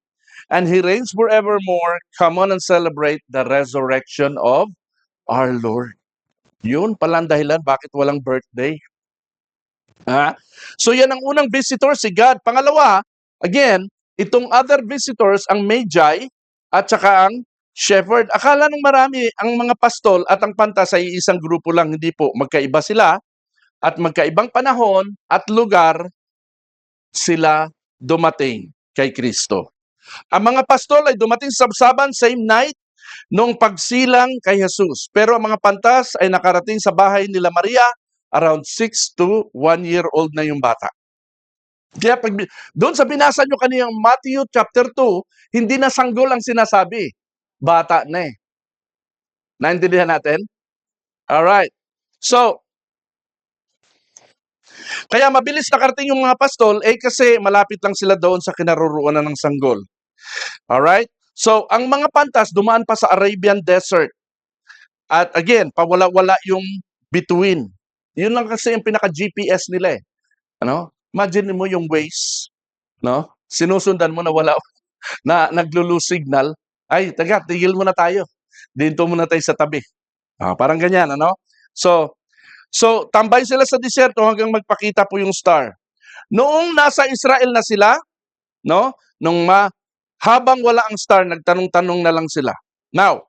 And He reigns forevermore. Come on and celebrate the resurrection of our Lord. Yun pala ang dahilan bakit walang birthday. So yan ang unang visitor, si God. Pangalawa, again, itong other visitors, ang Magi at saka ang shepherd. Akala ng marami, ang mga pastol at ang pantas ay isang grupo lang. Hindi po, magkaiba sila at magkaibang panahon at lugar sila dumating kay Kristo. Ang mga pastol ay dumating sa sabsaban same night nung pagsilang kay Jesus. Pero ang mga pantas ay nakarating sa bahay nila Maria around 6 to 1 year old na yung bata. Kaya doon sa binasa nyo kanina Matthew chapter 2, hindi na sanggol ang sinasabi. Bata na eh. Naintindihan natin? Alright. So, kaya mabilis nakarating yung mga pastol kasi malapit lang sila doon sa kinaroroonan ng sanggol. Alright? So, ang mga pantas dumaan pa sa Arabian Desert. At again, pawala-wala yung between. Yun lang kasi yung pinaka-GPS nila eh. Ano? Imagine mo yung Waze, no? Sinusundan mo na wala na naglo-lose signal. Ay, tigil muna tayo. Dito muna tayo sa tabi. Parang ganyan, ano? So tambay sila sa disyerto hanggang magpakita po yung star. Noong nasa Israel na sila, no? Habang wala ang star, nagtanong-tanong na lang sila. Now,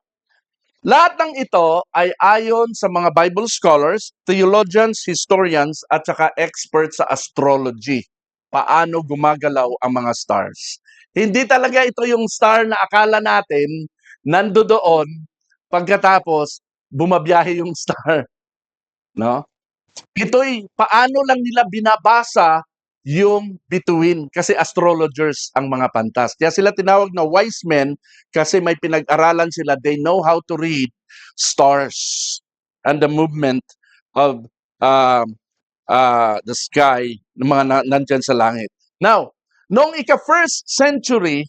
Lahat ng ito ay ayon sa mga Bible scholars, theologians, historians, at saka experts sa astrology. Paano gumagalaw ang mga stars. Hindi talaga ito yung star na akala natin nandoon pagkatapos bumabiyahe yung star. No? Ito'y paano lang nila binabasa yung bituin kasi astrologers ang mga pantas. Kaya sila tinawag na wise men kasi may pinag-aralan sila. They know how to read stars and the movement of the sky ng mga nandyan sa langit. Now, noong first century,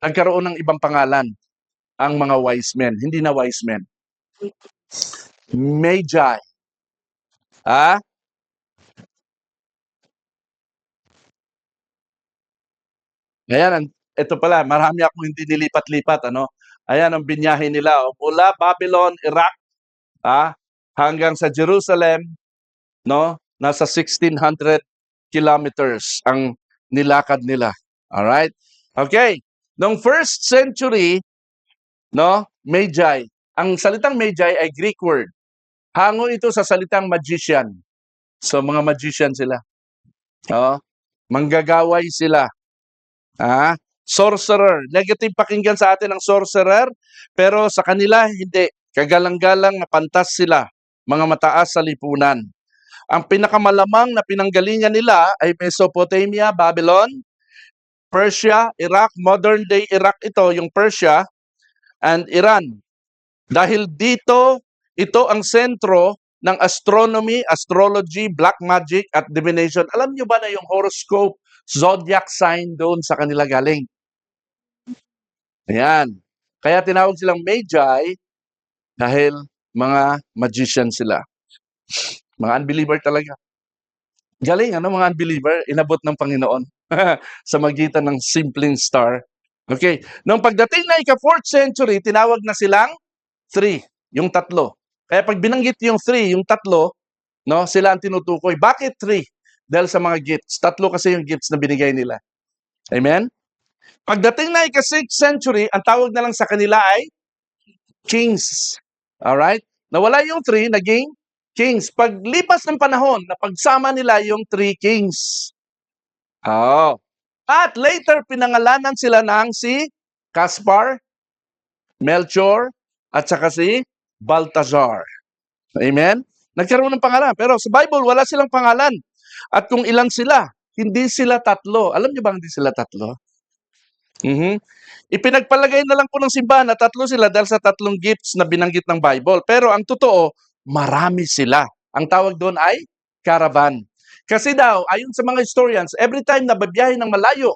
nagkaroon ng ibang pangalan ang mga wise men. Hindi na wise men. Magi. Ah? Ayan, ito pala, marami akong hindi nilipat-lipat, ano? Ayan ang binyahe nila, mula Babylon, Iraq, hanggang sa Jerusalem, no? Nasa 1,600 kilometers ang nilakad nila. Alright? Okay. Noong first century, no? Magi. Ang salitang Magi ay Greek word. Hango ito sa salitang magician. So, mga magician sila. Manggagaway sila. Sorcerer. Negative pakinggan sa atin ang sorcerer, pero sa kanila hindi. Kagalang-galang na pantas sila, mga mataas sa lipunan. Ang pinakamalamang na pinanggalingan nila ay Mesopotamia, Babylon, Persia, Iraq, modern day Iraq ito, yung Persia, and Iran. Dahil dito, ito ang sentro ng astronomy, astrology, black magic, at divination. Alam nyo ba na yung horoscope, zodiac sign doon sa kanila galing? Ayan. Kaya tinawag silang Magi dahil mga magician sila. Mga unbeliever talaga. Galing, mga unbeliever, inabot ng Panginoon sa magitan ng simpleng star. Okay. Nung pagdating na ika-4th century, tinawag na silang three, yung tatlo. Kaya pag binanggit yung three, yung tatlo, no, sila ang tinutukoy. Bakit three? Dahil sa mga gifts. Tatlo kasi yung gifts na binigay nila. Amen? Pagdating na ika-6th century, ang tawag na lang sa kanila ay kings. Alright? Nawala yung three, naging kings. Paglipas ng panahon, napagsama nila yung three kings. At later, pinangalanan sila ng si Caspar, Melchior, at saka si Baltazar. Amen? Nagkaroon ng pangalan. Pero sa Bible, wala silang pangalan. At kung ilan sila, hindi sila tatlo. Alam niyo ba hindi sila tatlo? Ipinagpalagay na lang po ng simbahan na tatlo sila dahil sa tatlong gifts na binanggit ng Bible. Pero ang totoo, marami sila. Ang tawag doon ay caravan. Kasi daw, ayon sa mga historians, every time na babiyahe ng malayo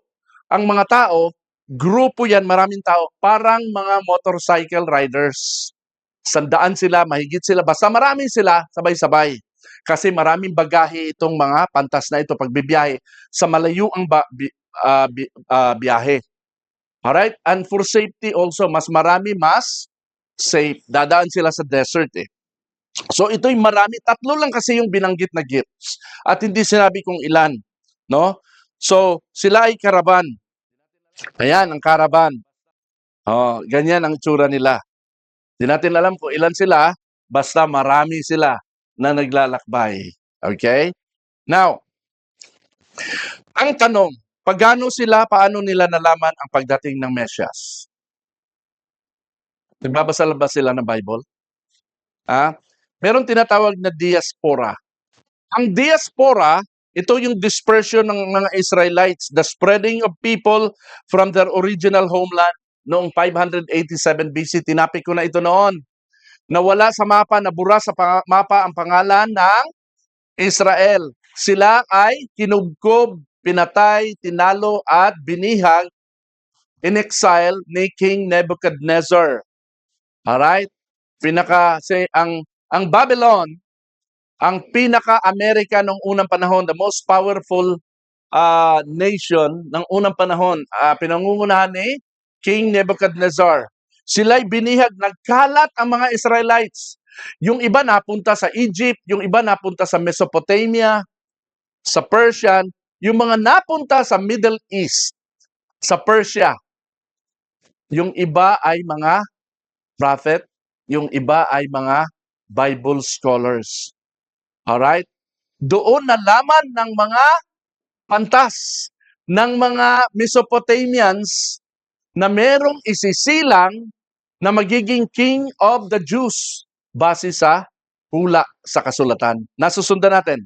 ang mga tao, grupo yan, maraming tao, parang mga motorcycle riders. 100 sila, mahigit sila, basta marami sila, sabay-sabay. Kasi maraming bagahe itong mga pantas na ito pagbibiyahe sa malayo ang biyahe. Alright? And for safety also, mas marami, mas safe. Dadaan sila sa desert eh. So ito'y marami. Tatlo lang kasi yung binanggit na gifts. At hindi sinabi kung ilan. No? So, sila ay karaban. Ayan, ang karaban. Ganyan ang itsura nila. Hindi natin alam kung ilan sila, basta marami sila na naglalakbay. Okay? Now, ang tanong, paano nila nalaman ang pagdating ng Mesyas? Nagbabasa ba sila ng Bible? Meron tinatawag na diaspora. Ang diaspora, ito yung dispersion ng mga Israelites, the spreading of people from their original homeland noong 587 BC. Tinapik ko na ito noon. Nawala sa mapa, nabura sa mapa ang pangalan ng Israel. Sila ay kinubkob, pinatay, tinalo at binihag in exile ni King Nebuchadnezzar. Alright? Ang Babylon, ang pinaka-America ng unang panahon, the most powerful nation ng unang panahon, pinangungunahan ni King Nebuchadnezzar. Sila'y binihag, nagkalat ang mga Israelites. Yung iba napunta sa Egypt, yung iba napunta sa Mesopotamia, sa Persian, yung mga napunta sa Middle East, sa Persia. Yung iba ay mga prophet, yung iba ay mga Bible scholars. Alright? Doon nalaman ng mga pantas ng mga Mesopotamians na merong isisilang na magiging king of the Jews base sa hula sa kasulatan. Nasusundan natin.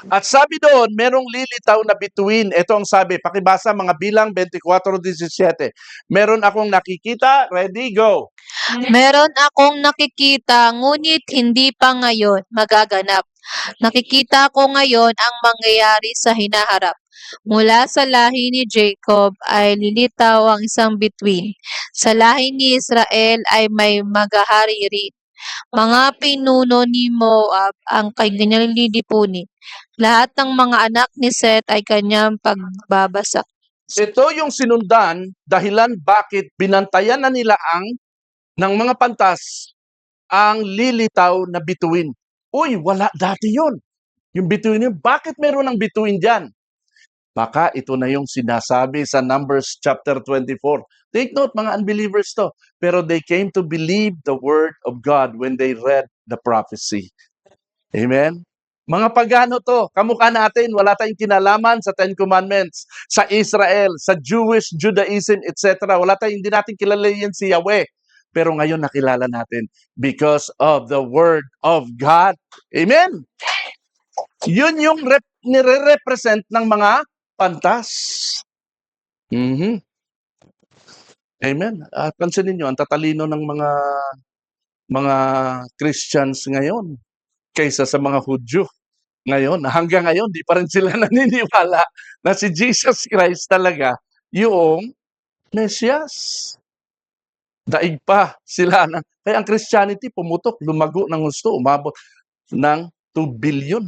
At sabi doon, merong lilitaw na bituin. Ito ang sabi, pakibasa mga Bilang 24:17. Meron akong nakikita, ready, go. Meron akong nakikita, ngunit hindi pa ngayon magaganap. Nakikita ko ngayon ang mangyayari sa hinaharap. Mula sa lahi ni Jacob ay lilitaw ang isang bituin. Sa lahi ni Israel ay may maghahari rin. Mga pinuno ni Moab ang kanyang lilipunin. Lahat ng mga anak ni Seth ay kanyang pagbabasak. Ito yung sinundan, dahilan bakit binantayan na nila ng mga pantas ang lilitaw na bituin. Uy, wala dati yon. Yung bituin yun, bakit meron ng bituin dyan? Baka ito na yung sinasabi sa Numbers chapter 24. Take note, mga unbelievers to. Pero they came to believe the word of God when they read the prophecy. Amen? Mga pagano to, kamukha natin, wala tayong kinalaman sa Ten Commandments, sa Israel, sa Jewish, Judaism, etc. Wala tayong, hindi natin kilala yan si Yahweh. Pero ngayon nakilala natin because of the word of God. Amen? Yun yung nire-represent ng mga pantas. Mhm. Amen. At pansinin nyo, ang tatalino ng mga Christians ngayon kaysa sa mga Hudyo. Ngayon, hanggang ngayon, di pa rin sila naniniwala na si Jesus Christ talaga yung Mesias. Daig pa sila. Kaya ang Christianity pumutok, lumago ng gusto, umabot ng 2 billion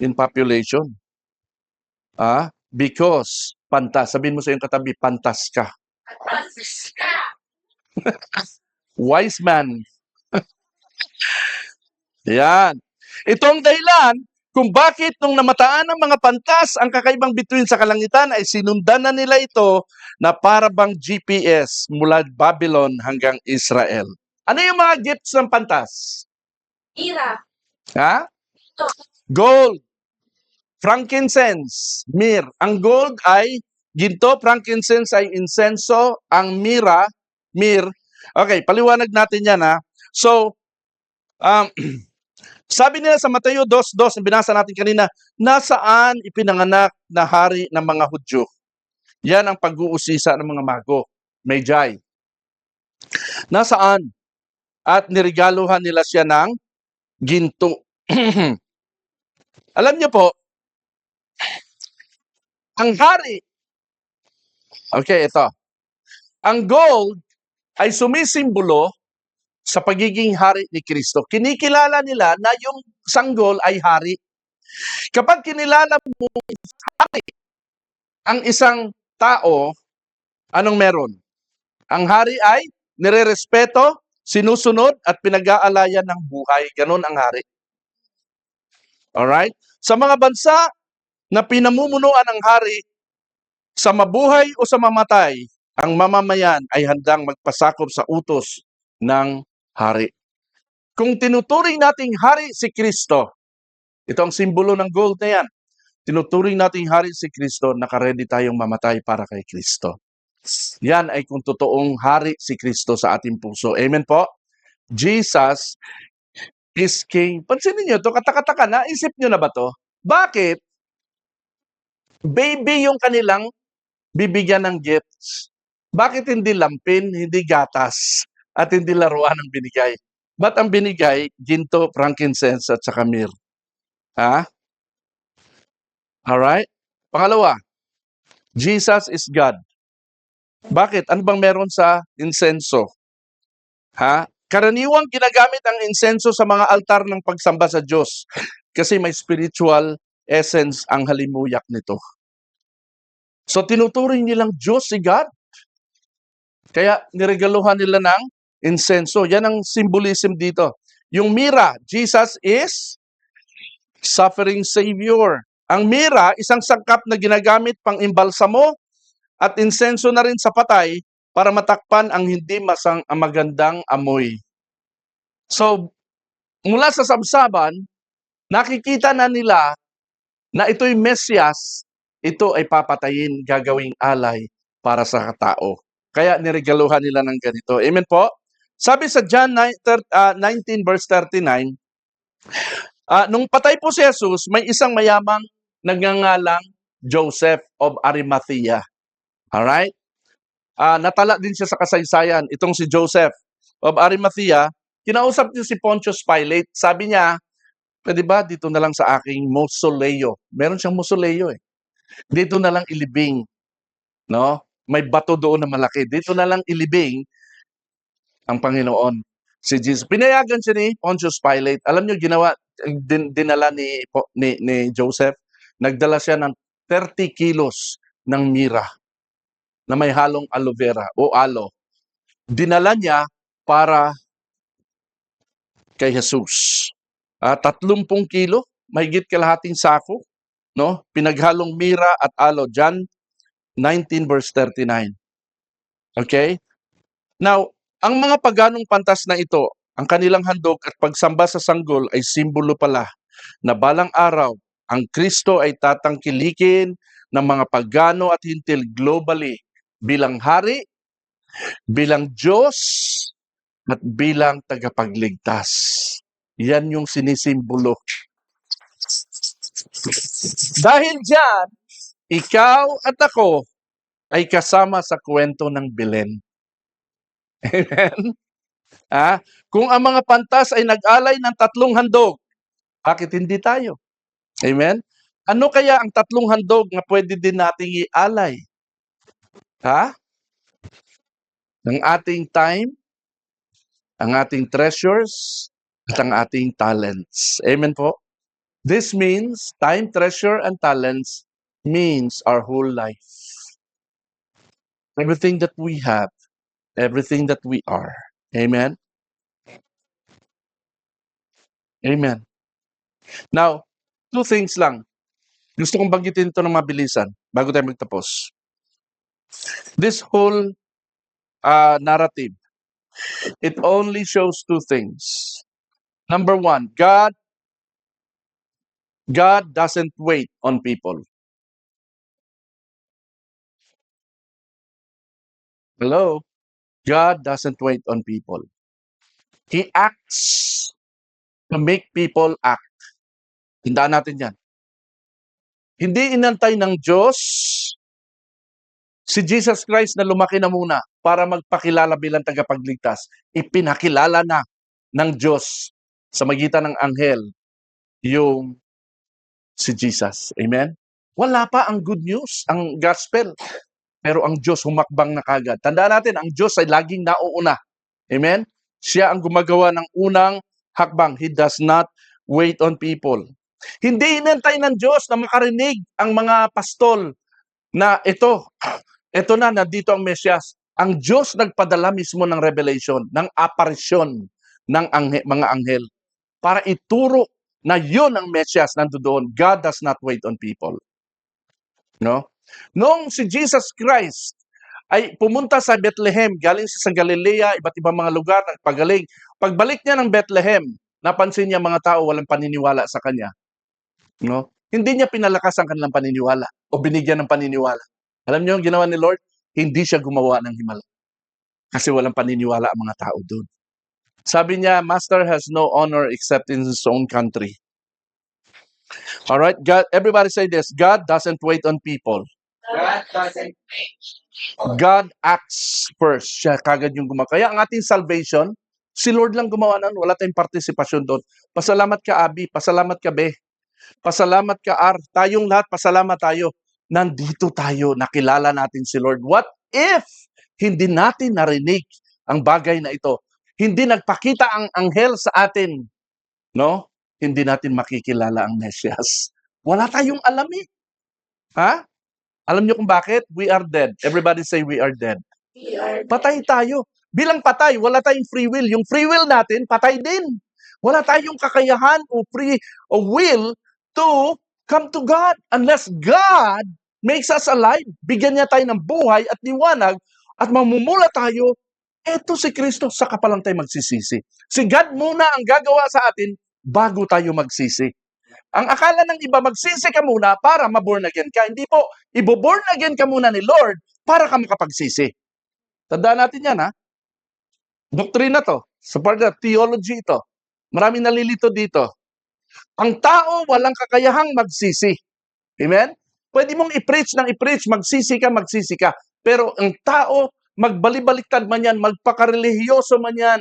in population. Because pantas. Sabihin mo sa iyong katabi, pantas ka. Wise man. Yan. Itong dahilan kung bakit nung namataan ng mga pantas ang kakaibang bituin sa kalangitan ay sinundan na nila ito na para bang GPS mula Babylon hanggang Israel. Ano yung mga gifts ng pantas? Ira. Gold, frankincense, myrrh. Ang gold ay ginto, frankincense ay insenso, ang myrrh. Okay, paliwanag natin yan So, sabi nila sa Mateo 2:2, binasa natin kanina, nasaan ipinanganak na hari ng mga Hudyo? Yan ang pag-uusisa ng mga mago, Magi. Nasaan? At niregaluhan nila siya ng ginto. Alam niyo po, ang hari, okay, ito. Ang gold ay sumisimbolo sa pagiging hari ni Kristo. Kinikilala nila na yung sanggol ay hari. Kapag kinilala mo hari ang isang tao, anong meron? Ang hari ay nirerespeto, sinusunod, at pinag-aalayan ng buhay. Ganon ang hari. Alright? Sa mga bansa na pinamumunuan ng hari, sa mabuhay o sa mamatay, ang mamamayan ay handang magpasakop sa utos ng hari. Kung tinuturing nating hari si Kristo, ito ang simbolo ng gold na yan. Tinuturing nating hari si Kristo, nakaredy tayong mamatay para kay Kristo. Yan ay kung totoong hari si Kristo sa ating puso. Amen po? Jesus is King. Pansinin nyo to, katakataka, naisip nyo na ba to? Bakit? Baby yung kanilang bibigyan ng gifts. Bakit hindi lampin, hindi gatas, at hindi laruan ang binigay? Ba't ang binigay, ginto, frankincense, at saka myrrh? Alright? Pangalawa, Jesus is God. Bakit? Ano bang meron sa insenso? Karaniwang ginagamit ang insenso sa mga altar ng pagsamba sa Diyos kasi may spiritual essence ang halimuyak nito. So tinuturing nilang Diyos si God. Kaya niregaluhan nila ng insenso. Yan ang symbolism dito. Yung myrrh, Jesus is suffering Savior. Ang myrrh, isang sangkap na ginagamit pang imbalsamo at insenso na rin sa patay para matakpan ang hindi magandang amoy. So, mula sa sabsaban, nakikita na nila na ito'y Mesyas, ito ay papatayin, gagawing alay para sa tao. Kaya niregaluhan nila ng ganito. Amen po? Sabi sa John 19 verse 39, nung patay po si Jesus, may isang mayamang nagngangalang Joseph of Arimathea. Alright? Natala din siya sa kasaysayan. Itong si Joseph of Arimathea, kinausap niya si Pontius Pilate. Sabi niya, pwede ba dito na lang sa aking mausoleo? Meron siyang mausoleo eh. Dito na lang ilibing. No? May bato doon na malaki. Dito na lang ilibing ang Panginoon. Si Jesus. Pinayagan siya ni Pontius Pilate. Alam niyo, dinala ni Joseph. Nagdala siya ng 30 kilos ng mira na may halong aloe vera o alo. Dinala niya para kay Jesus. 30 kilo, mahigit kalahating sako, no? Pinaghalong mira at alo. John 19 verse 39. Okay? Now, ang mga paganong pantas na ito, ang kanilang handog at pagsamba sa sanggol ay simbolo pala na balang araw, ang Kristo ay tatangkilikin ng mga pagano at hintil globally bilang hari, bilang Diyos, at bilang tagapagligtas. Yan yung sinisimbolo. Dahil dyan, ikaw at ako ay kasama sa kwento ng Belen. Amen? Kung ang mga pantas ay nag-alay ng 3 handog, bakit hindi tayo? Amen? Ano kaya ang 3 handog na pwede din nating ialay? Ang ating time, ang ating treasures, at ang ating talents. Amen po? This means time, treasure, and talents means our whole life. Everything that we have, everything that we are. Amen? Amen. Now, 2 things lang. Gusto kong banggitin ito ng mabilisan bago tayo magtapos. This whole narrative, it only shows 2 things. Number 1, God doesn't wait on people. Hello? God doesn't wait on people. He acts to make people act. Tandaan natin yan. Hindi inantay ng Diyos si Jesus Christ na lumaki na muna para magpakilala bilang tagapagligtas. Ipinakilala na ng Diyos sa magitan ng anghel yung si Jesus. Amen? Wala pa ang good news, ang gospel. Pero ang Diyos humakbang na kagad. Tandaan natin, ang Diyos ay laging nauuna. Amen? Siya ang gumagawa ng unang hakbang. He does not wait on people. Hindi inantay ng Diyos na makarinig ang mga pastol na ito na, nandito ang Mesyas. Ang Diyos nagpadala mismo ng revelation, ng aparisyon ng mga anghel para ituro na yun ang Mesyas nandoon. God does not wait on people. No? Noong si Jesus Christ ay pumunta sa Bethlehem, galing siya sa Galilea, iba't ibang mga lugar, nagpagaling. Pagbalik niya ng Bethlehem, napansin niya mga tao walang paniniwala sa kanya. No? Hindi niya pinalakas ang kanilang paniniwala o binigyan ng paniniwala. Alam niyo ang ginawa ni Lord? Hindi siya gumawa ng himala. Kasi walang paniniwala ang mga tao doon. Sabi niya, Master has no honor except in his own country. All right, God, everybody say this, God doesn't wait on people. God doesn't wait. God acts first. Siya kagad yung gumawa. Kaya ang ating salvation, si Lord lang gumawa nun. Wala tayong partisipasyon doon. Pasalamat ka, Abi. Pasalamat ka, Be. Pasalamat ka, Ar. Tayong lahat, pasalamat tayo. Nandito tayo. Nakilala natin si Lord. What if hindi natin narinig ang bagay na ito? Hindi nagpakita ang anghel sa atin. No? Hindi natin makikilala ang Mesyas. Wala tayong alam eh. Alam niyo kung bakit? We are dead. Everybody say we are dead. We are Patay tayo. Bilang patay, wala tayong free will. Yung free will natin, patay din. Wala tayong kakayahan o will to come to God unless God makes us alive. Bigyan niya tayo ng buhay at liwanag at mamumula tayo. Eto si Kristo, saka pa lang tayo magsisisi. Si God muna ang gagawa sa atin bago tayo magsisi. Ang akala ng iba, magsisi ka muna para maborn again ka. Hindi po, iboborn again ka muna ni Lord para ka makapagsisi. Tandaan natin yan, ha? Doktrina to. Sa part of theology ito. Maraming nalilito dito. Ang tao walang kakayahang magsisi. Amen? Pwede mong i-preach ng i-preach, magsisi ka. Pero ang tao, magbalibaliktad man yan, magpakarelihiyoso man yan,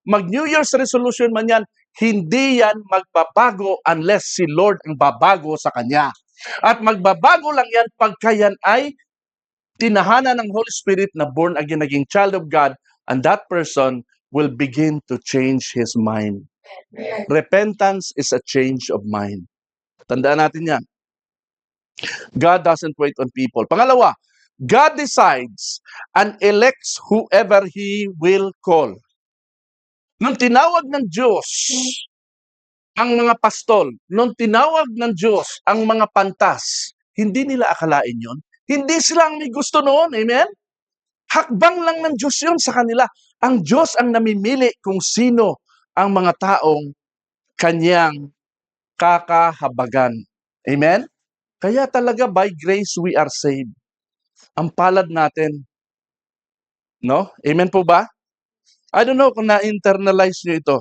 mag-New Year's resolution man yan, hindi yan magbabago unless si Lord ang babago sa kanya. At magbabago lang yan pagka yan ay tinahanan ng Holy Spirit na born again, naging child of God, and that person will begin to change his mind. Repentance is a change of mind. Tandaan natin yan. God doesn't wait on people. Pangalawa, God decides and elects whoever He will call. Nung tinawag ng Diyos ang mga pastol, nung tinawag ng Diyos ang mga pantas, hindi nila akalain yon. Hindi sila ang may gusto noon. Amen? Hakbang lang ng Diyos yun sa kanila. Ang Diyos ang namimili kung sino ang mga taong kanyang kakahabagan. Amen? Kaya talaga by grace we are saved. Ang palad natin. No? Amen po ba? I don't know kung na-internalize nyo ito.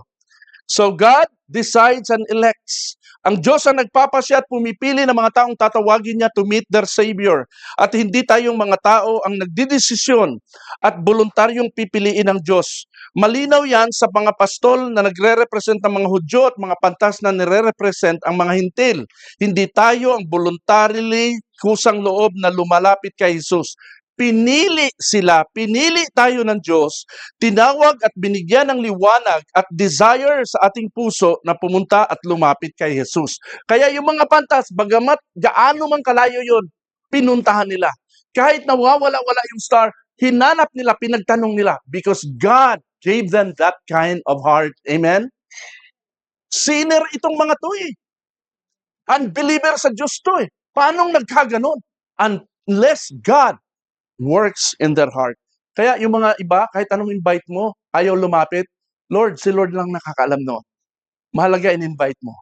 So God decides and elects. Ang Diyos ang nagpapasya at pumipili ng mga taong tatawagin niya to meet their Savior. At hindi tayong mga tao ang nagdidesisyon at voluntaryong pipiliin ng Diyos. Malinaw yan sa mga pastol na nagre-represent ng mga Hudyo at mga pantas na nire-represent ang mga Hintil. Hindi tayo ang voluntarily kusang loob na lumalapit kay Jesus. Pinili sila, pinili tayo ng Diyos, tinawag at binigyan ng liwanag at desire sa ating puso na pumunta at lumapit kay Jesus. Kaya yung mga pantas, bagamat gaano man kalayo yun, pinuntahan nila. Kahit nawawala-wala yung star, hinanap nila, pinagtanong nila because God gave them that kind of heart. Amen? Sinner itong mga to eh. Unbeliever sa Diyos to eh. Paano nagkaganon? Unless God works in their heart. Kaya yung mga iba, kahit anong invite mo, ayaw lumapit, Lord, si Lord lang nakakaalam no. Mahalaga in-invite mo.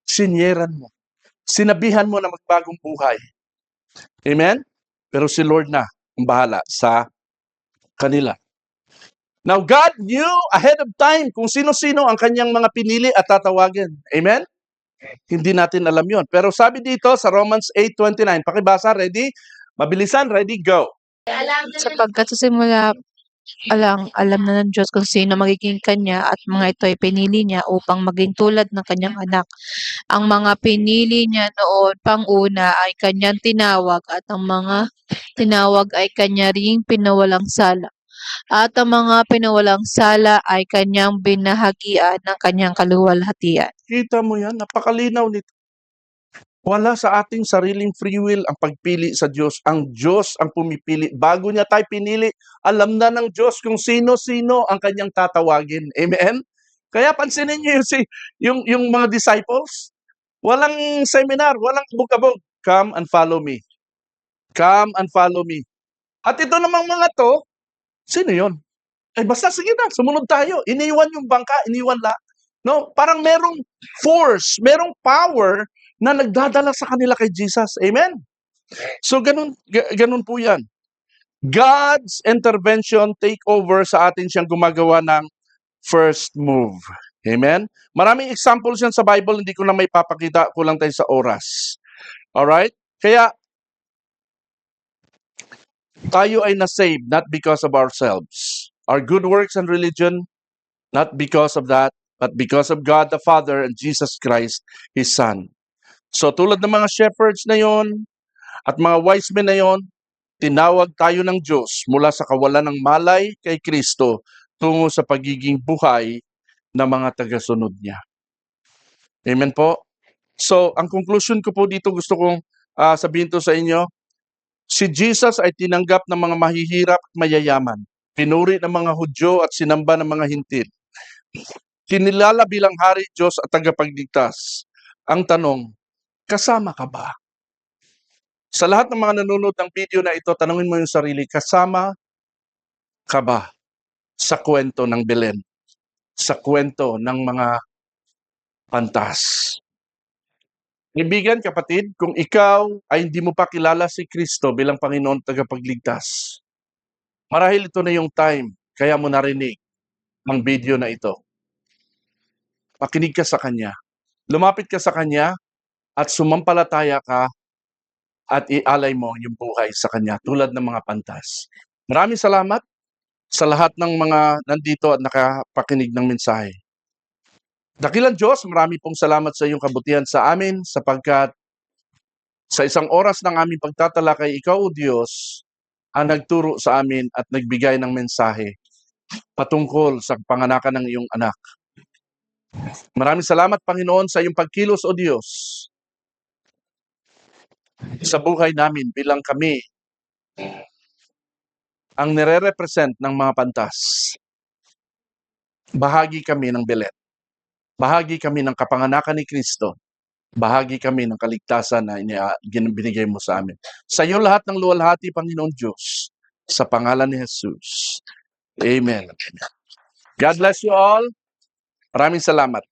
Sinyeran mo. Sinabihan mo na magbagong buhay. Amen? Pero si Lord na ang bahala sa kanila. Now, God knew ahead of time kung sino-sino ang kanyang mga pinili at tatawagin. Amen? Hindi natin alam yon. Pero sabi dito sa Romans 8:29, pakibasa, ready? Mabilisan, ready, go. Sapagkat sa simula alam na ng Diyos kung sino magiging kanya at mga ito ay pinili niya upang maging tulad ng kanyang anak. Ang mga pinili niya noon pang-una ay kanyang tinawag at ang mga tinawag ay kanya ring pinawalang sala. At ang mga pinawalang sala ay kanyang binahagian ng kanyang kaluwalhatian. Kita mo yan, napakalinaw nito. Wala sa ating sariling free will ang pagpili sa Diyos. Ang Diyos ang pumipili. Bago niya tayo pinili, alam na ng Diyos kung sino-sino ang kanyang tatawagin. Amen? Kaya pansinin niyo yung mga disciples. Walang seminar, walang abog-abog. Come and follow me. Come and follow me. At ito namang mga to, sino yon? Ay basta sige na, sumunod tayo. Iniwan yung bangka, iniwan la. No, parang merong force, merong power na nagdadala sa kanila kay Jesus. Amen? So, ganun po yan. God's intervention take over sa atin siyang gumagawa ng first move. Amen? Maraming examples yan sa Bible, hindi ko na may papakita, kulang tayo sa oras. Alright? Kaya, tayo ay na-saved not because of ourselves. Our good works and religion, not because of that, but because of God the Father and Jesus Christ, His Son. So tulad ng mga shepherds na yon at mga wise men na yon, tinawag tayo ng Diyos mula sa kawalan ng malay kay Kristo tungo sa pagiging buhay ng mga tagasunod niya. Amen po? So ang conclusion ko po dito, gusto kong sabihin to sa inyo, si Jesus ay tinanggap ng mga mahihirap at mayayaman. Pinuri ng mga Hudyo at sinamba ng mga Hintil. Kinilala bilang Hari, Diyos at tagapagligtas. Ang tanong, kasama ka ba? Sa lahat ng mga nanonood ng video na ito, tanungin mo yung sarili, kasama ka ba sa kwento ng Belen? Sa kwento ng mga pantas? Kaibigan, kapatid, kung ikaw ay hindi mo pa kilala si Kristo bilang Panginoon tagapagligtas, marahil ito na yung time, kaya mo narinig ang video na ito. Makinig ka sa Kanya. Lumapit ka sa Kanya at sumampalataya ka at ialay mo yung buhay sa Kanya tulad ng mga pantas. Maraming salamat sa lahat ng mga nandito at nakapakinig ng mensahe. Dakilang Diyos, marami pong salamat sa iyong kabutihan sa amin sapagkat sa isang oras ng aming pagtatalakay, Ikaw, O Diyos, ang nagturo sa amin at nagbigay ng mensahe patungkol sa panganakan ng iyong anak. Maraming salamat, Panginoon, sa iyong pagkilos, O Diyos, sa buhay namin bilang kami ang nire-represent ng mga pantas. Bahagi kami ng Belen. Bahagi kami ng kapanganakan ni Kristo. Bahagi kami ng kaligtasan na binigay mo sa amin. Sa iyo lahat ng luwalhati, Panginoon Diyos, sa pangalan ni Jesus. Amen. God bless you all. Maraming salamat.